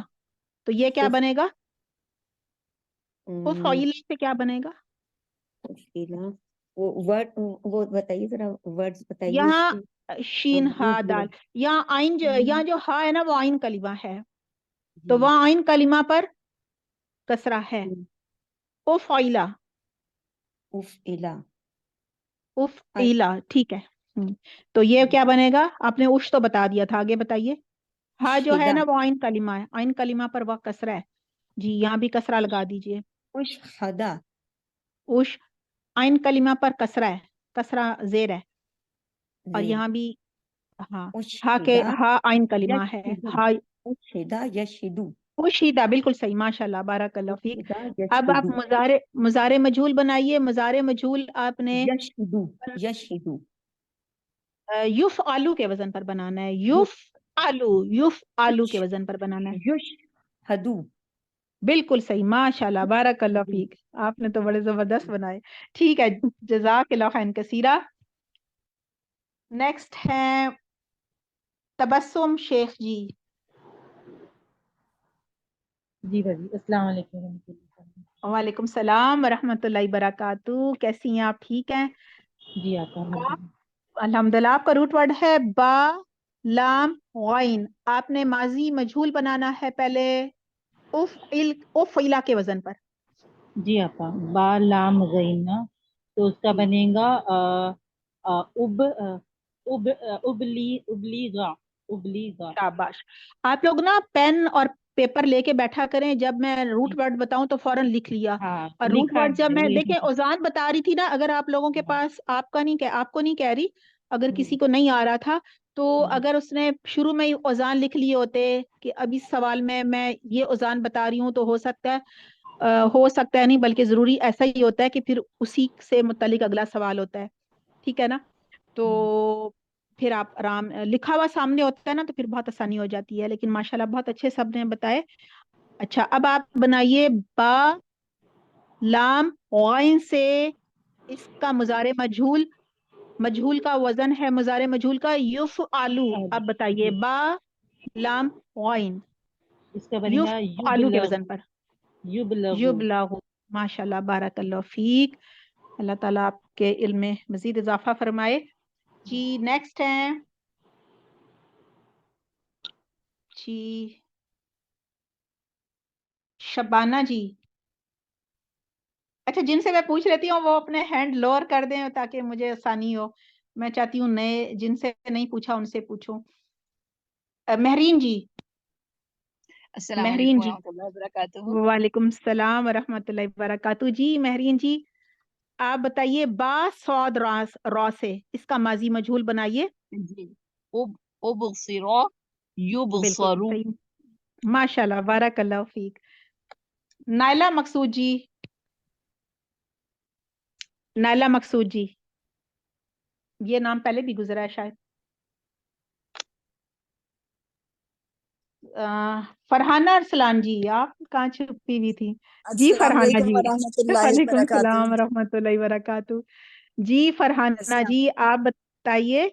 तो ये क्या उफ बनेगा? उफ उम, आइला से क्या बनेगा? उफिला, वो वर्ड वो बताइए जरा, वर्ड्स बताइए यहाँ उसके। शीन हा दाल, यहाँ आइन यहाँ जो हा है ना वो आइन कलीमा है, तो जी वह आइन कलीमा पर कसरा है। उफ आइला, उफइला, उफ इला, ठीक है। तो ये क्या बनेगा? आपने उश तो बता दिया था, आगे बताइए। हा जो है उशहिदा, ना वो आइन कलीमा है, आइन कलीमा पर वह कसरा है। जी यहाँ भी कसरा लगा दीजिए। उशहदा, उश आइन कलीमा पर कसरा है, कसरा जेर है। और जेर, यहाँ भी हाँ, हा के उशहिदा हा आइन कलीमा है, यशहिदु, हा। उशहिदा यशहिदु, उशीदा, बिल्कुल सही माशाल्लाह, बारकल्लाह फीक। उशहिदा अब आप यशहिदु, मुजारे मुजारे मजहूल बनाइए। मुजारे मजहूल आपने यशहिदु, यशहिदु, युफ आलू के वजन पर बनाना है। युफ आलू, युफ आलू के वजन पर बनाना है। युशहदु, बिल्कुल सही माशाल्लाह, बारकल्लाह जी फीक, आपने तो बड़े जबरदस्त बनाए। ठीक है, जज़ाकल्लाह खैरन कसीरा। नेक्स्ट है तबस्सुम शेख जी। जी भाभी, अस्सलाम वालेकुम रहमतुल्लाह। वालेकुम सलाम रहमतुल्लाहि बरकातहू। कैसी हैं आप? ठीक हैं? जी आता अल्हम्दुलिल्लाह। आपका रूट वर्ड है बा लाम गाइन। आपने माजी मजहूल बनाना है पहले उफ इला के वजन पर। जी आपा, बा लाम गईन ना, तो उसका बनेगा उब उबलीगा, उबलीगा। शाबाश। आप लोग ना पेन और पेपर लेके बैठा करें, जब मैं रूट वर्ड बताऊं तो फौरन लिख लिया। हाँ और रूट लिखा वर्ड जब है मैं वही। देखे औजान बता रही थी ना, अगर आप लोगों के पास, आपको नहीं कह रही, अगर किसी को नहीं आ रहा था तो अगर उसने शुरू में ही औजान लिख लिए होते कि अब इस सवाल में मैं ये औजान बता रही हूँ, तो हो सकता है नहीं, बल्कि जरूरी ऐसा ही होता है कि फिर उसी से मुतालिक अगला सवाल होता है, ठीक है ना। तो फिर आप आराम, लिखा हुआ सामने होता है ना, तो फिर बहुत आसानी हो जाती है। लेकिन माशाल्लाह बहुत अच्छे शब्द ने बताए। अच्छा, अब आप बनाइए बा लाम गैन से इसका मुजारे मजहूल, मजहूल का वजन है मुजारे मजहूल का युफ आलू। अब बताइए बा लाम गैन, इसका बनेगा युफ आलू के वजन पर। युबलगु। युबलागु, माशाल्लाह, बारकल्लाह फीक। अल्लाह ताला आपके इल्म में मजीद इजाफा फरमाए। جی نیکسٹ ہیں جی شبانہ جی. اچھا جن سے میں پوچھ لیتی ہوں وہ اپنے ہینڈ لوور کر دیں تاکہ مجھے آسانی ہو. میں چاہتی ہوں نئے جن سے نہیں پوچھا ان سے پوچھوں. مہرین جی. السلام مہرین علیکم جی. ورحمۃ اللہ وبرکاتہ. وعلیکم السلام ورحمۃ اللہ وبرکاتہ. جی مہرین جی آپ بتائیے با صاد را سے اس کا ماضی مجہول بنائیے. جی ابصرا بالکل یبصرو. صحیح ماشاء اللہ بارک اللہ فیک. نائلہ مقصود جی. نائلہ مقصود جی یہ نام پہلے بھی گزرا ہے شاید. فرحانہ ارسلان جی آپ کہاں چھپی ہوئی تھی؟ جی السلام فرحانہ علیکم جی. ورحمۃ اللہ وعلیکم وبرکاتہ. السلام ورحمۃ اللہ وبرکاتہ. جی فرحانہ السلام جی آپ بتائیے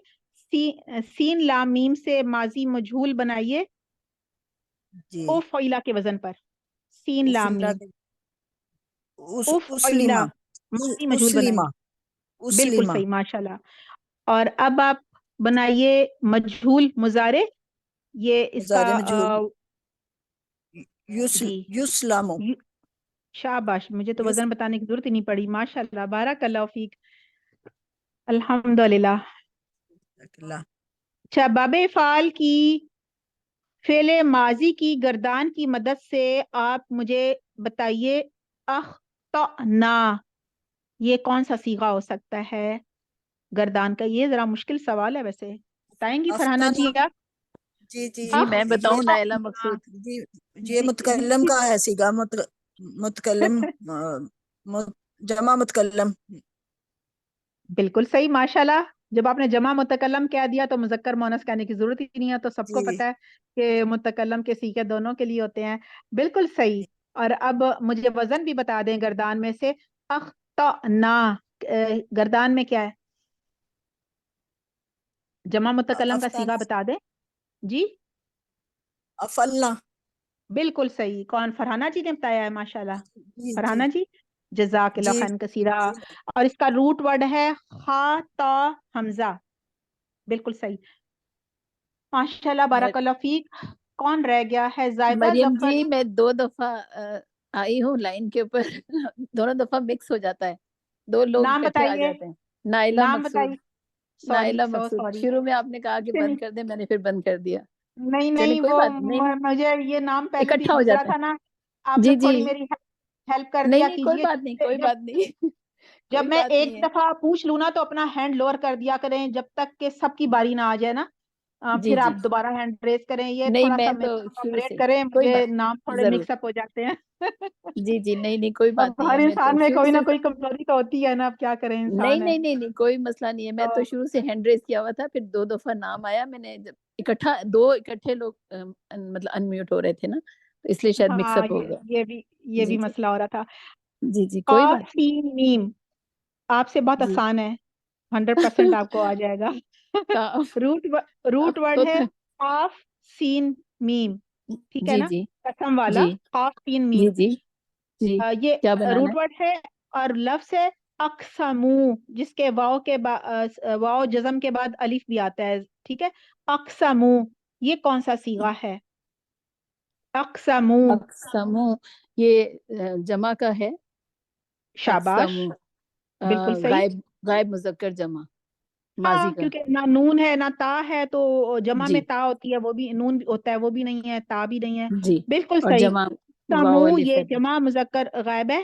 سین لام میم سے ماضی مجہول بنائیے جی او فعیلہ کے وزن پر. سین لام افیلا میم او فعیلہ اسلیمہ ماضی مجہول اسلیمہ بنائیے. بالکل اسلیمہ صحیح ماشاء اللہ. اور اب آپ بنائیے مجہول مضارع. یہ اس کا مضارع مجہول جی یسلم. شاباش مجھے تو وزن بتانے کی ضرورت ہی نہیں پڑی. ماشاء اللہ بارک اللہ فیک. الحمدللہ. اچھا باب فعال کی فعل ماضی کی گردان کی مدد سے آپ مجھے بتائیے اخطأنا یہ کون سا صیغہ ہو سکتا ہے گردان کا. یہ ذرا مشکل سوال ہے ویسے. بتائیں گی فرحانہ جی افتنا. آپ؟ جی جی جی میں بتاؤں نائلہ اخطأنا. مقصود. جی یہ جی متکلم جی کا ہے سیگا متکلم جمع متکلم. بالکل صحیح ماشاء اللہ. جب آپ نے جمع متکلم کہہ دیا تو مذکر مؤنث کہنے کی ضرورت ہی نہیں ہے. تو سب کو جی پتہ ہے کہ متکلم کے صیغے دونوں کے لیے ہوتے ہیں. بالکل صحیح. اور اب مجھے وزن بھی بتا دیں گردان میں سے. اخطأنا گردان میں کیا ہے؟ جمع متکلم کا صیغہ افتنا بتا دیں. جی افلنا. بالکل صحیح. کون؟ فرحانہ جی نے بتایا ہے. ماشاء اللہ جی جی فرحانہ جی جزاک اللہ جی خیر کثیرہ. اور اس کا روٹ ورڈ ہے خا تا حمزہ. بالکل صحیح ماشاء اللہ بارک اللہ فیک. کون رہ گیا ہے؟ زائدہ مریم ظفر. جی میں 2 دفعہ آئی ہوں لائن کے اوپر. دونوں دفعہ مکس ہو جاتا ہے. 2 لوگ نام اکٹھے آ بتائیے. جاتے ہیں. نائلہ نام مقصود. بتائیے. سوری نائلہ سو مقصود سوری. شروع میں آپ نے کہا کہ بند کر دیں میں نے پھر بند کر دیا. نہیں چلیں نہیں کوئی وہ بات نہیں. مجھے یہ نام پہلے بھی اکٹھا ہو گزرا جاتا تھا ہے. نا. آپ جی لوگ جی تھوڑی میری ہیلپ کر نہیں دیا نہیں کوئی کیجیے. بات نہیں کوئی جب بات نہیں. جب کوئی میں بات ایک نہیں ہے. دفعہ پوچھ لوں نا تو اپنا ہینڈ لوور کر دیا کریں جب تک کہ سب کی باری نہ آ جائے نا. جی پھر جی آپ دوبارہ ہینڈ ریز کریں. یہ نہیں تھوڑا میں سا تو میرے شروع کوآپریٹ سے کریں. کوئی مجھے بات نام تھوڑے ضرور. مکس اپ ہو جاتے ہیں. جی جی نہیں نہیں کوئی اب بات نہیں ہر ہے. میں تو انسان میں شروع کوئی سے نہ کوئی کمزوری تو ہوتی ہے نا. اب کیا کریں نہیں انسان ہے. نہیں نہیں نہیں کوئی مسئلہ نہیں ہے. میں تو شروع سے ہینڈ ریز کیا ہوا تھا. پھر 2 دفعہ نام آیا. میں نے جب اکٹھے لوگ مطلب انمیوٹ ہو رہے تھے نا تو اس لیے شاید مکس ہاں اپ ہو گیا. یہ جی بھی جی مسئلہ ہو رہا تھا. جی جی کوئی قاف بات نہیں. سین میم آپ سے بہت جی آسان ہے. 100% آپ کو آ جائے گا. کاف روٹ ورڈ تو ہے قاف سین میم. ٹھیک ہے جی نا. جی قسم والا جی قاف سین جی میم. جی جی کیا یہ بنانا روٹ ورڈ ہے اور لفظ ہے اقسمو جس کے واو جزم کے بعد الف بھی آتا ہے. ٹھیک ہے. اقسمو یہ کون سا صیغہ ہے؟ اقسمو. ہے؟ اقسمو یہ جمع کا ہے. شاباش اقسمو بالکل صحیح. غائب مذکر جمع ہاں ماضی کا. کیونکہ نہ نون ہے نہ تا ہے تو جمع جی میں تا ہوتی ہے. وہ بھی نون ہوتا ہے وہ بھی نہیں ہے. تا بھی نہیں ہے. جی بالکل اور صحیح. جمع واو سمو الف یہ ہے. جمع مذکر غائب ہے.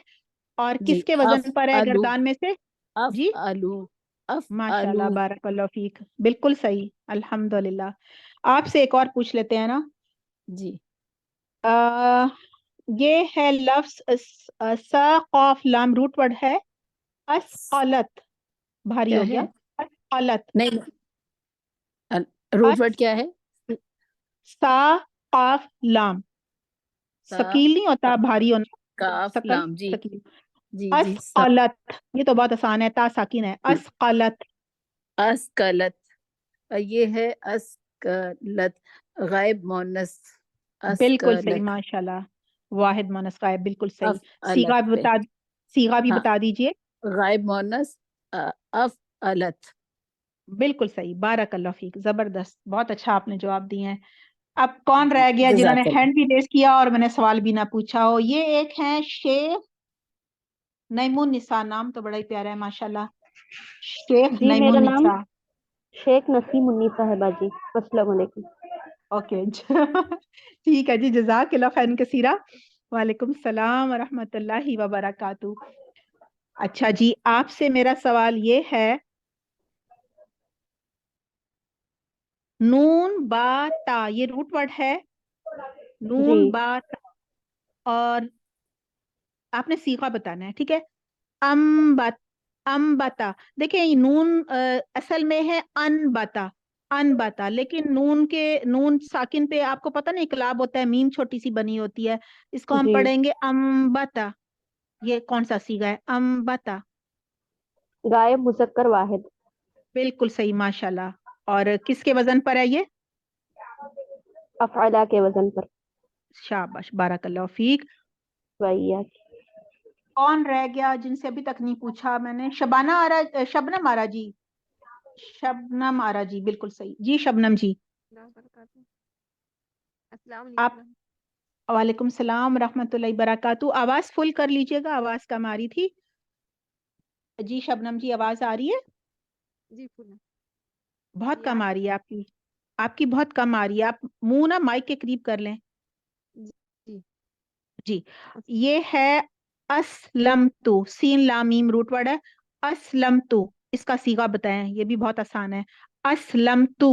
اور جی کس کے اف وزن پر ہے آلو گردان میں سے؟ اف جی آلو اف ماشاء آلو. اللہ بارک اللہ فیک. بالکل صحیح الحمدللہ. آپ سے ایک اور پوچھ لیتے ہیں نا. جی یہ ہے لفظ سا قاف لام روٹ ورڈ ہے اسقلت. بھاری کیا ہو گیا. ہے؟ اسقلت. نہیں روٹ ورڈ کیا ہے؟ سا قاف لام. تا ثقیل نہیں ہوتا بھاری ہونا. کاف ثقل لام. جی ثقیل. جی جی اسقلت یہ تو بہت آسان ہے. تا ساکن ہے. اسقلت. اسکلت. یہ ہے اسکلت غائب مونس. بالکل صحیح اسکلت ماشاء اللہ. واحد مونس غائب. بالکل صحیح. افعلت پہ. سیغہ بھی ہاں بتا دیجئے. غائب مونس افعلت बिल्कुल सही, बारकल्लाह फीक, जबरदस्त, बहुत अच्छा आपने जवाब दिए हैं। अब कौन रह गया जिन्होंने जज़ाकल्लाह। हैंड भी रेस किया और मैंने सवाल भी ना पूछा हो? ये एक है शेख नईमुन निसा, नाम तो बड़ा ही प्यारा है माशाल्लाह, शेख जी मेरा नईमुन नाम निसा। शेख नसीम उन्नीसा है बाजी। अस्सलाम वालेकुम। ओके ठीक है जी, जज़ाकल्लाह खैरन कसीरा। वालेकुम सलाम व रहमतुल्लाहि व बरकातहू। अच्छा जी, आपसे मेरा सवाल ये है, नून बा ता, ये रूट वर्ड है, नून जी बा ता, और आपने सीखा बताना है, ठीक है? अम्बत, अम्बता, देखिए ये नून असल में है अनबता, अनबता, लेकिन नून साकिन पे आपको पता नहीं इकलाब होता है, मीम छोटी सी बनी होती है, इसको हम जी पढ़ेंगे अम्बता। ये कौन सा सीगा है? अम्बता। गायब मुज़क्कर वाहिद। बिल्कुल सही माशाल्लाह। और किसके वजन पर है ये? अफ़अला के वजन पर। शाबाश, बारकल्लाह फीक। वैया। कौन रह गया जिनसे अभी तक नहीं पूछा मैंने? शबाना आरा, शबनम आरा जी, शबनम आरा जी, बिल्कुल सही जी, शबनम जी। अस्सलाम आप, वालेकुम। वालेकुम सलाम रहमतुल्लाहि बरकातहू। आवाज फुल कर लीजिएगा, आवाज कम आ रही थी जी। शबनम जी आवाज आ रही है? जी फुल बहुत कम याद आ रही है आपकी, आपकी बहुत कम आ रही है। आप मुंह ना माइक के करीब कर लें जी जी। ये है असलम तू, सीन लाम मीम रूट वर्ड है, असलम तू, इसका सीगा बताएं, ये भी बहुत आसान है। असलम तू।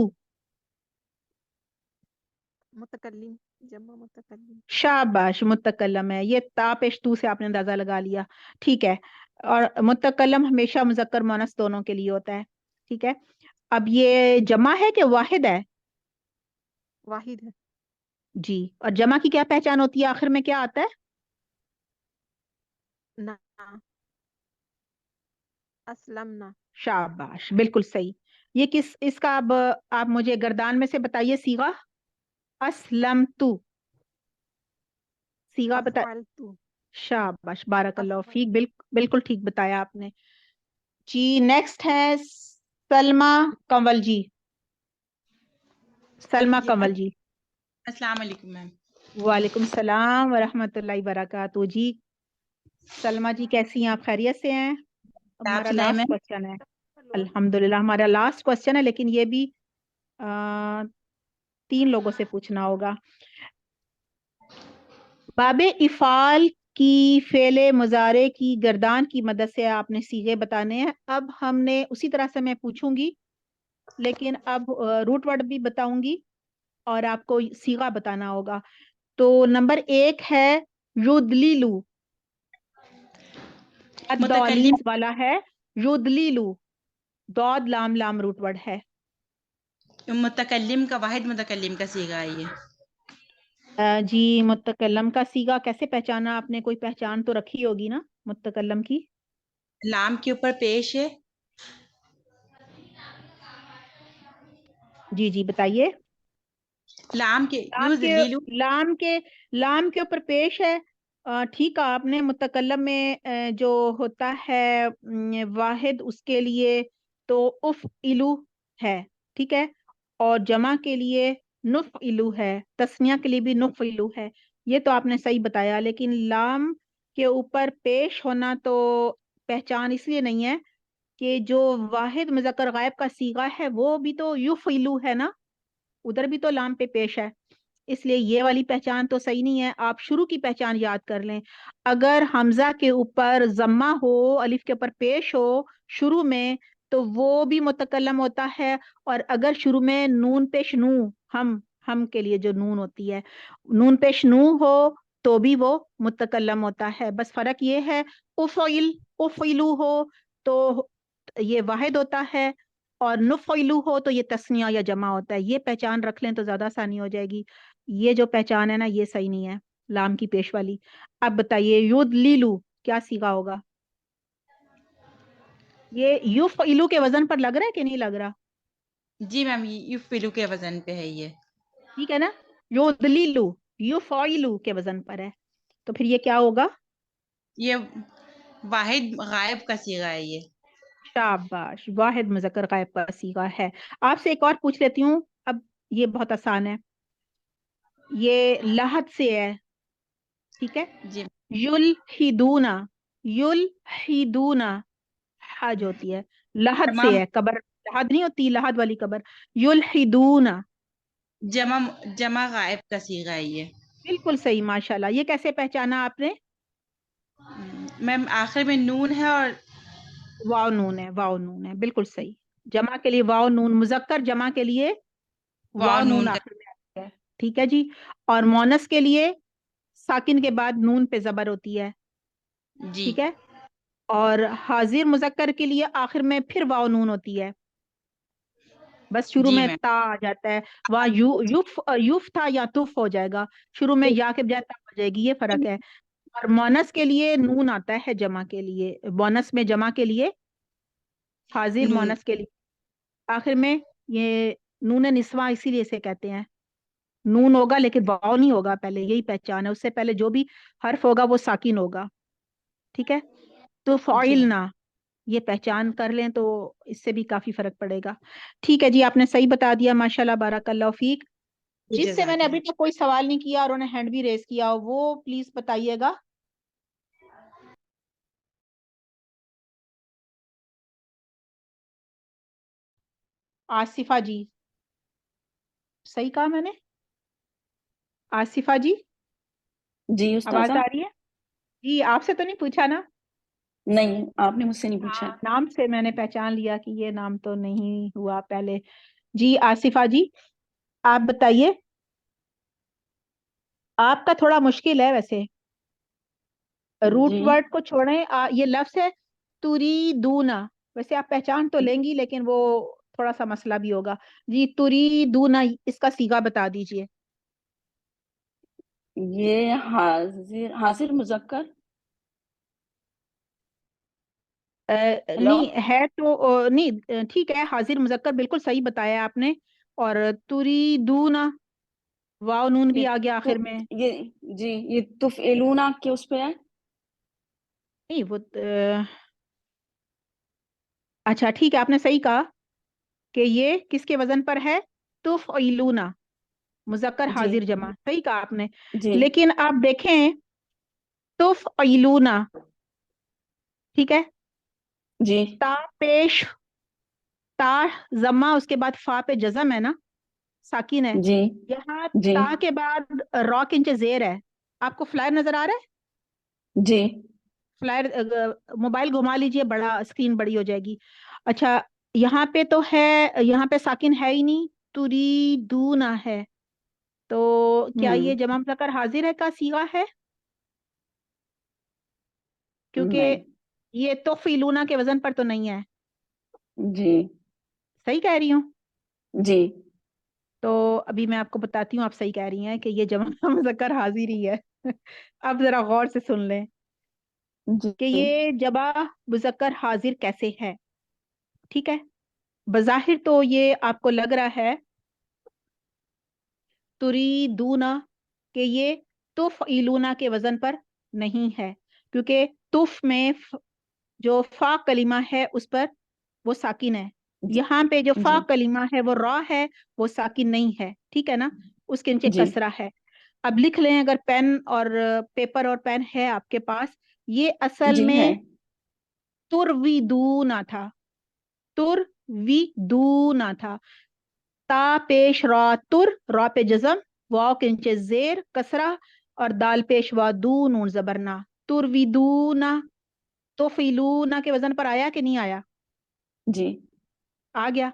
मुतकल्लिम, जम्मा मुतकल्लिम। शाबाश, मुतकल्लम है ये, ता पेश तू से आपने अंदाजा लगा लिया, ठीक है। और मुतकल्लम हमेशा मुजक्कर मुअन्नस दोनों के लिए होता है, ठीक है। अब ये जमा है कि वाहिद है? वाहिद है। जी। और जमा की क्या पहचान होती है, आखिर में क्या आता है? ना, असलमना। शाबाश, बिल्कुल सही। ये किस, इसका अब आप मुझे गर्दान में से बताइए सीगा। असलम तू, सीगा बता। अफ़अलतु, शाबाश, बारकल्लाह अफ़अल। फीक, बिल्कुल ठीक बताया आपने जी। नेक्स्ट है सलमा कंवल जी, सलमा जी कंवल जी। अस्सलाम वालेकुम मैम। वालेकुम सलाम व रहमतुल्लाहि बरकातहू जी। सलमा जी कैसी हैं आप, खैरियत से हैं? आप हमारा सुनाए लास्ट मैम। क्वेश्चन है, अल्हम्दुलिल्लाह हमारा लास्ट क्वेश्चन है, लेकिन ये भी आ, 3 लोगों से पूछना होगा। बाबे इफाल की फेले मुजारे की गर्दान की मदद से आपने सीगे बताने हैं। अब हमने उसी तरह से मैं पूछूंगी, लेकिन अब रूट वर्ड भी बताऊंगी और आपको सीगा बताना होगा। तो नंबर 1 है युदलिलु, मुतकल्लिम, अद्दौलीन वाला है, युदलिलु, दौद लाम लाम रूट वर्ड है। मुतकल्लिम का वाहिद मुतकल्लिम का सीगा है ये। जी, मुतकल्लम का सीगा कैसे पहचाना आपने? कोई पहचान तो रखी होगी ना मुतकल्लम की? लाम के ऊपर पेश है। जी जी बताइए। लाम के लाम यूज के लीलू। लाम के लाम के ऊपर पेश है। ठीक है, आपने मुतकल्लम में जो होता है वाहिद, उसके लिए तो उफ इलू है, ठीक है। और जमा के लिए नुफ इलू है, तस्निया के लिए भी नुफ इलू है, ये तो आपने सही बताया। लेकिन लाम के ऊपर पेश होना तो पहचान इसलिए नहीं है कि जो वाहिद मुज़क्कर गायब का सीगा है वो भी तो युफ इलू है ना, उधर भी तो लाम पे पेश है, इसलिए ये वाली पहचान तो सही नहीं है। आप शुरू की पहचान याद कर लें। अगर हमजा के ऊपर जम्मा हो, अलिफ के ऊपर पेश हो शुरू में, तो वो भी मुतकल्लम होता है। और अगर शुरू में नून पेश नू, हम के लिए जो नून होती है, नून पेश नू हो तो भी वो मुतकल्लम होता है। बस फर्क ये है, उफ़इल, उफ़इलू हो तो ये वाहिद होता है, और नुफ़इलू हो तो ये तस्निया या जमा होता है। ये पहचान रख लें तो ज्यादा आसानी हो जाएगी। ये जो पहचान है ना, ये सही नहीं है, लाम की पेश वाली। अब बताइए युदलिलु क्या सीगा होगा? ये युफ़इलु के वजन पर लग रहा है कि नहीं लग रहा? जी मैम, युफ़इलु के वजन पे है ये। ठीक है ना, युदलिलु युफ़इलु के वजन पर है, तो फिर ये क्या होगा? ये वाहिद गायब का सीगा है ये। शाबाश, वाहिद मुज़क्कर गायब का सीगा है। आपसे एक और पूछ लेती हूँ, अब ये बहुत आसान है, ये लहद से है, ठीक है। जी युल हिदूना हज होती है, लहद से तमाम है, कबर लहद नहीं होती, लहद वाली कबर, युल हिदूना। जमा जमा गायब का सीगा है ये। बिल्कुल सही, माशाल्लाह। ये कैसे पहचाना आपने? मैम आखिर में नून है और वाव नून है, वाव नून है, बिल्कुल सही। जमा के लिए वाव नून, मुजक्कर जमा के लिए वाव नून का आखिर में आती है, ठीक है जी। और मोनस के लिए साकिन के बाद नून पे जबर होती है, जी ठीक है। और हाजिर मुजक्कर के लिए आखिर में फिर वाव नून होती है, बस शुरू जी में मैम। ता आ जाता है, वहाँ युफ था या तुफ हो जाएगा, शुरू में या के बजाय ता हो जाएगी, ये फर्क है। और मोनस के लिए नून आता है, जमा के लिए, मोनस में जमा के लिए, हाजिर नून मोनस के लिए आखिर में ये नून निस्वा इसीलिए इसे कहते हैं। नून होगा लेकिन वाव नहीं होगा, पहले यही पहचान है, उससे पहले जो भी हर्फ होगा वो साकिन होगा, ठीक है। तो जी फॉइल ना, ये पहचान कर लें तो इससे भी काफी फर्क पड़ेगा। ठीक है जी, आपने सही बता दिया, माशाल्लाह, बारकल्लाह फीक। जिससे मैंने अभी तक कोई सवाल नहीं किया और उन्हें हैंड भी रेज किया, वो प्लीज बताइएगा। आसिफा जी, सही कहा मैंने? आसिफा जी, जी आवाज उस्ताजा। आ रही है? जी, आपसे तो नहीं पूछा ना? नहीं, आपने मुझसे नहीं पूछा। हाँ, नाम से मैंने पहचान लिया कि ये नाम तो नहीं हुआ पहले। जी आसिफा जी, आप बताइए। आपका थोड़ा मुश्किल है वैसे, रूट जी वर्ड को छोड़ें, ये लफ्ज है तुरीदूना, वैसे आप पहचान तो लेंगी लेकिन वो थोड़ा सा मसला भी होगा। जी तुरीदूना, इसका सीगा बता दीजिए। ये हाजिर हाजिर मुजक्कर। हेलो। नहीं है तो नहीं, ठीक है, हाजिर मुजक्कर बिल्कुल सही बताया आपने। और तुरीदूना, वाव नून भी ये आ गया आखिर में। ये जी ये तुफइलूना के उस पे है। नहीं वो अच्छा ठीक है, आपने सही कहा कि ये किसके वजन पर है, तुफइलूना, मुजक्कर जी हाजिर जमा, सही कहा आपने। जी लेकिन आप देखें, तुफइलूना, ठीक है, जी ता पेश, ता जमा, उसके बाद फा पे जजम है ना, साकिन है। जी यहाँ जी ता के बाद रॉ के नीचे जेर है। आपको फ्लायर नजर आ रहा है? जी फ्लायर, मोबाइल घुमा लीजिए, बड़ा स्क्रीन बड़ी हो जाएगी। अच्छा, यहाँ पे तो है, यहाँ पे साकिन है ही नहीं, तुरीदूना है, तो क्या ये जमा मुज़क्कर हाजिर है का सीगा है? क्योंकि नहीं। ये तो फिलूना के वजन पर तो नहीं है। जी सही कह रही हूँ? जी तो अभी मैं आपको बताती हूँ, आप सही कह रही हैं कि ये जमा मुज़क्कर हाजिर ही है। अब जरा गौर से सुन लें जी कि ये जमा मुज़क्कर हाजिर कैसे है, ठीक है। बज़ाहिर तो ये आपको लग रहा है तुरीदूना कि ये तुफ़इलूना के वजन पर नहीं है, क्योंकि तुफ में जो फा कलिमा है उस पर वो साकिन है। यहाँ पे जो फा जी कलिमा है वो रॉ है, वो साकिन नहीं है, ठीक है ना, उसके नीचे जी कसरा है। अब लिख लें, अगर पेन और पेपर और पेन है आपके पास, ये असल जी है। में तुरविदूना था, तुरविदूना था। ता पेश रॉ तुर, रॉ पे जजम, वाव के नीचे जेर कसरा, और दाल पेश वा दू नून जबरना, तुरविदूना। तो फिलूना के वजन पर आया कि नहीं आया? जी आ गया,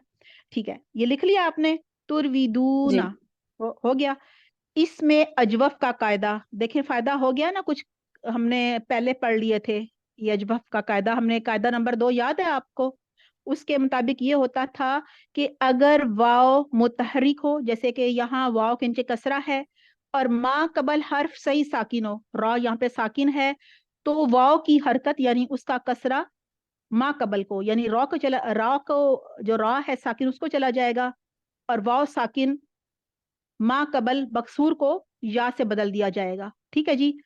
ठीक है, ये लिख लिया आपने, जी तुरविदूना, हो गया। इसमें अजवफ का कायदा देखें, फायदा हो गया ना, कुछ हमने पहले पढ़ लिए थे, ये अजवफ का कायदा, हमने कायदा नंबर 2 याद है आपको? उसके मुताबिक ये होता था कि अगर वाव मुतहरिक हो, जैसे कि यहाँ वाव के नीचे कसरा है और माँ कबल हर्फ सही साकिन हो, रॉ यहाँ पे साकिन है, तो वाव की हरकत यानी उसका कसरा माँ कबल को, यानी रॉ को चला, रॉ को जो रॉ है साकिन उसको चला जाएगा, और वाव साकिन माँ कबल मकसूर को या से बदल दिया जाएगा, ठीक है जी।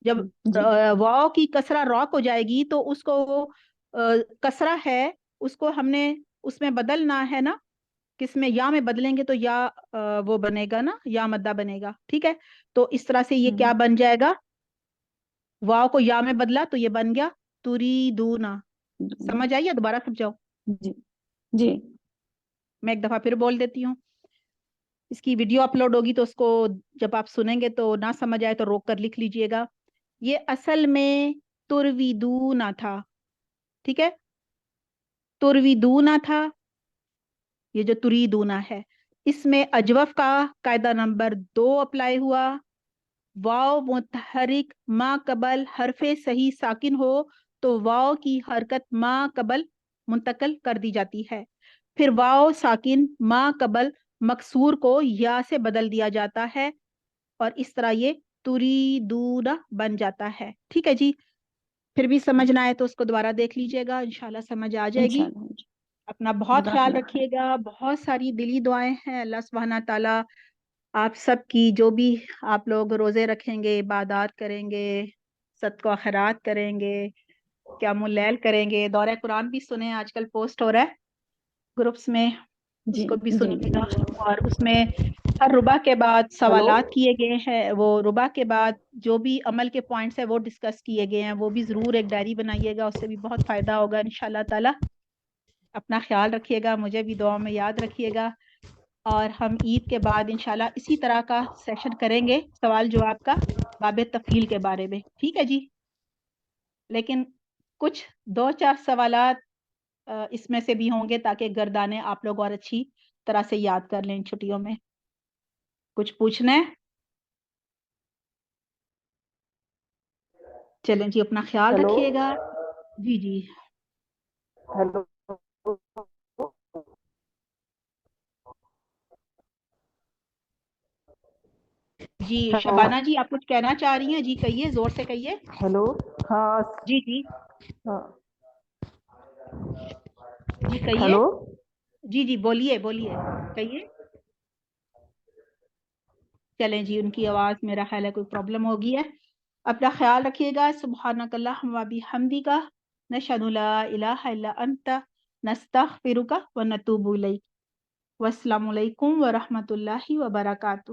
जब जी वाव की कसरा रॉ को जाएगी तो उसको कसरा है اس کو ہم نے اس میں بدلنا ہے نا، کس میں یا میں بدلیں گے تو یا وہ بنے گا نا، یا مدہ بنے گا. ٹھیک ہے، تو اس طرح سے یہ کیا بن جائے گا، واو کو یا میں بدلا تو یہ بن گیا تریدونا. سمجھ آئی یا دوبارہ سمجھاؤ؟ جی جی میں ایک دفعہ پھر بول دیتی ہوں. اس کی ویڈیو اپلوڈ ہوگی تو اس کو جب آپ سنیں گے تو نہ سمجھ آئے تو روک کر لکھ لیجئے گا. یہ اصل میں ترویدونا تھا. ٹھیک ہے، ترویدونا تھا، یہ جو تریدونا ہے اس میں اجوف کا قاعدہ نمبر 2 اپلائی ہوا. واو متحرک ما قبل حرف صحیح ساکن ہو تو واو کی حرکت ما قبل منتقل کر دی جاتی ہے. پھر واو ساکن ما قبل مکسور کو یا سے بدل دیا جاتا ہے اور اس طرح یہ تریدونا بن جاتا ہے. ٹھیک ہے جی، پھر بھی سمجھ نہ آئے تو اس کو دوبارہ دیکھ لیجئے گا، انشاءاللہ سمجھ آ جائے گی. انشاءاللہ. اپنا بہت جزاک خیال اللہ. رکھیے گا. بہت ساری دلی دعائیں ہیں. اللہ سبحانہ تعالیٰ آپ سب کی جو بھی آپ لوگ روزے رکھیں گے، عبادات کریں گے، صدقہ و خیرات کریں گے، قیام اللیل کریں گے، دورہ قرآن بھی سنیں، آج کل پوسٹ ہو رہا ہے گروپس میں، اس جی کو بھی جی سنیے گا. اور اس میں ہر ربع کے بعد سوالات کیے گئے ہیں، وہ ربع کے بعد جو بھی عمل کے پوائنٹس ہیں وہ ڈسکس کیے گئے ہیں، وہ بھی ضرور ایک ڈائری بنائیے گا، اس سے بھی بہت فائدہ ہوگا انشاءاللہ تعالیٰ. اپنا خیال رکھیے گا، مجھے بھی دعا میں یاد رکھیے گا. اور ہم عید کے بعد انشاءاللہ اسی طرح کا سیشن کریں گے سوال جواب کا باب تفعیل کے بارے میں. ٹھیک ہے جی، لیکن کچھ 2-4 سوالات اس میں سے بھی ہوں گے تاکہ گردانے آپ لوگ اور اچھی طرح سے یاد کر لیں ان چھٹیوں میں. کچھ پوچھنا ہے؟ چلیں جی، اپنا خیال رکھیے گا. جی جی جی شبانہ جی، آپ کچھ کہنا چاہ رہی ہیں؟ جی کہیے، زور سے کہیے. ہیلو. ہاں جی جی ہاں جی کہیے. ہیلو. جی جی بولیے بولیے کہیے. چلیں جی، ان کی آواز میرا خیال ہے کوئی پرابلم ہوگی ہے. اپنا خیال رکھیے گا. سبحانک اللہم و بحمدک نشہد لا الہ الا انت نستغفرک و نتوب الیک. والسلام علیکم ورحمۃ اللہ وبرکاتہ.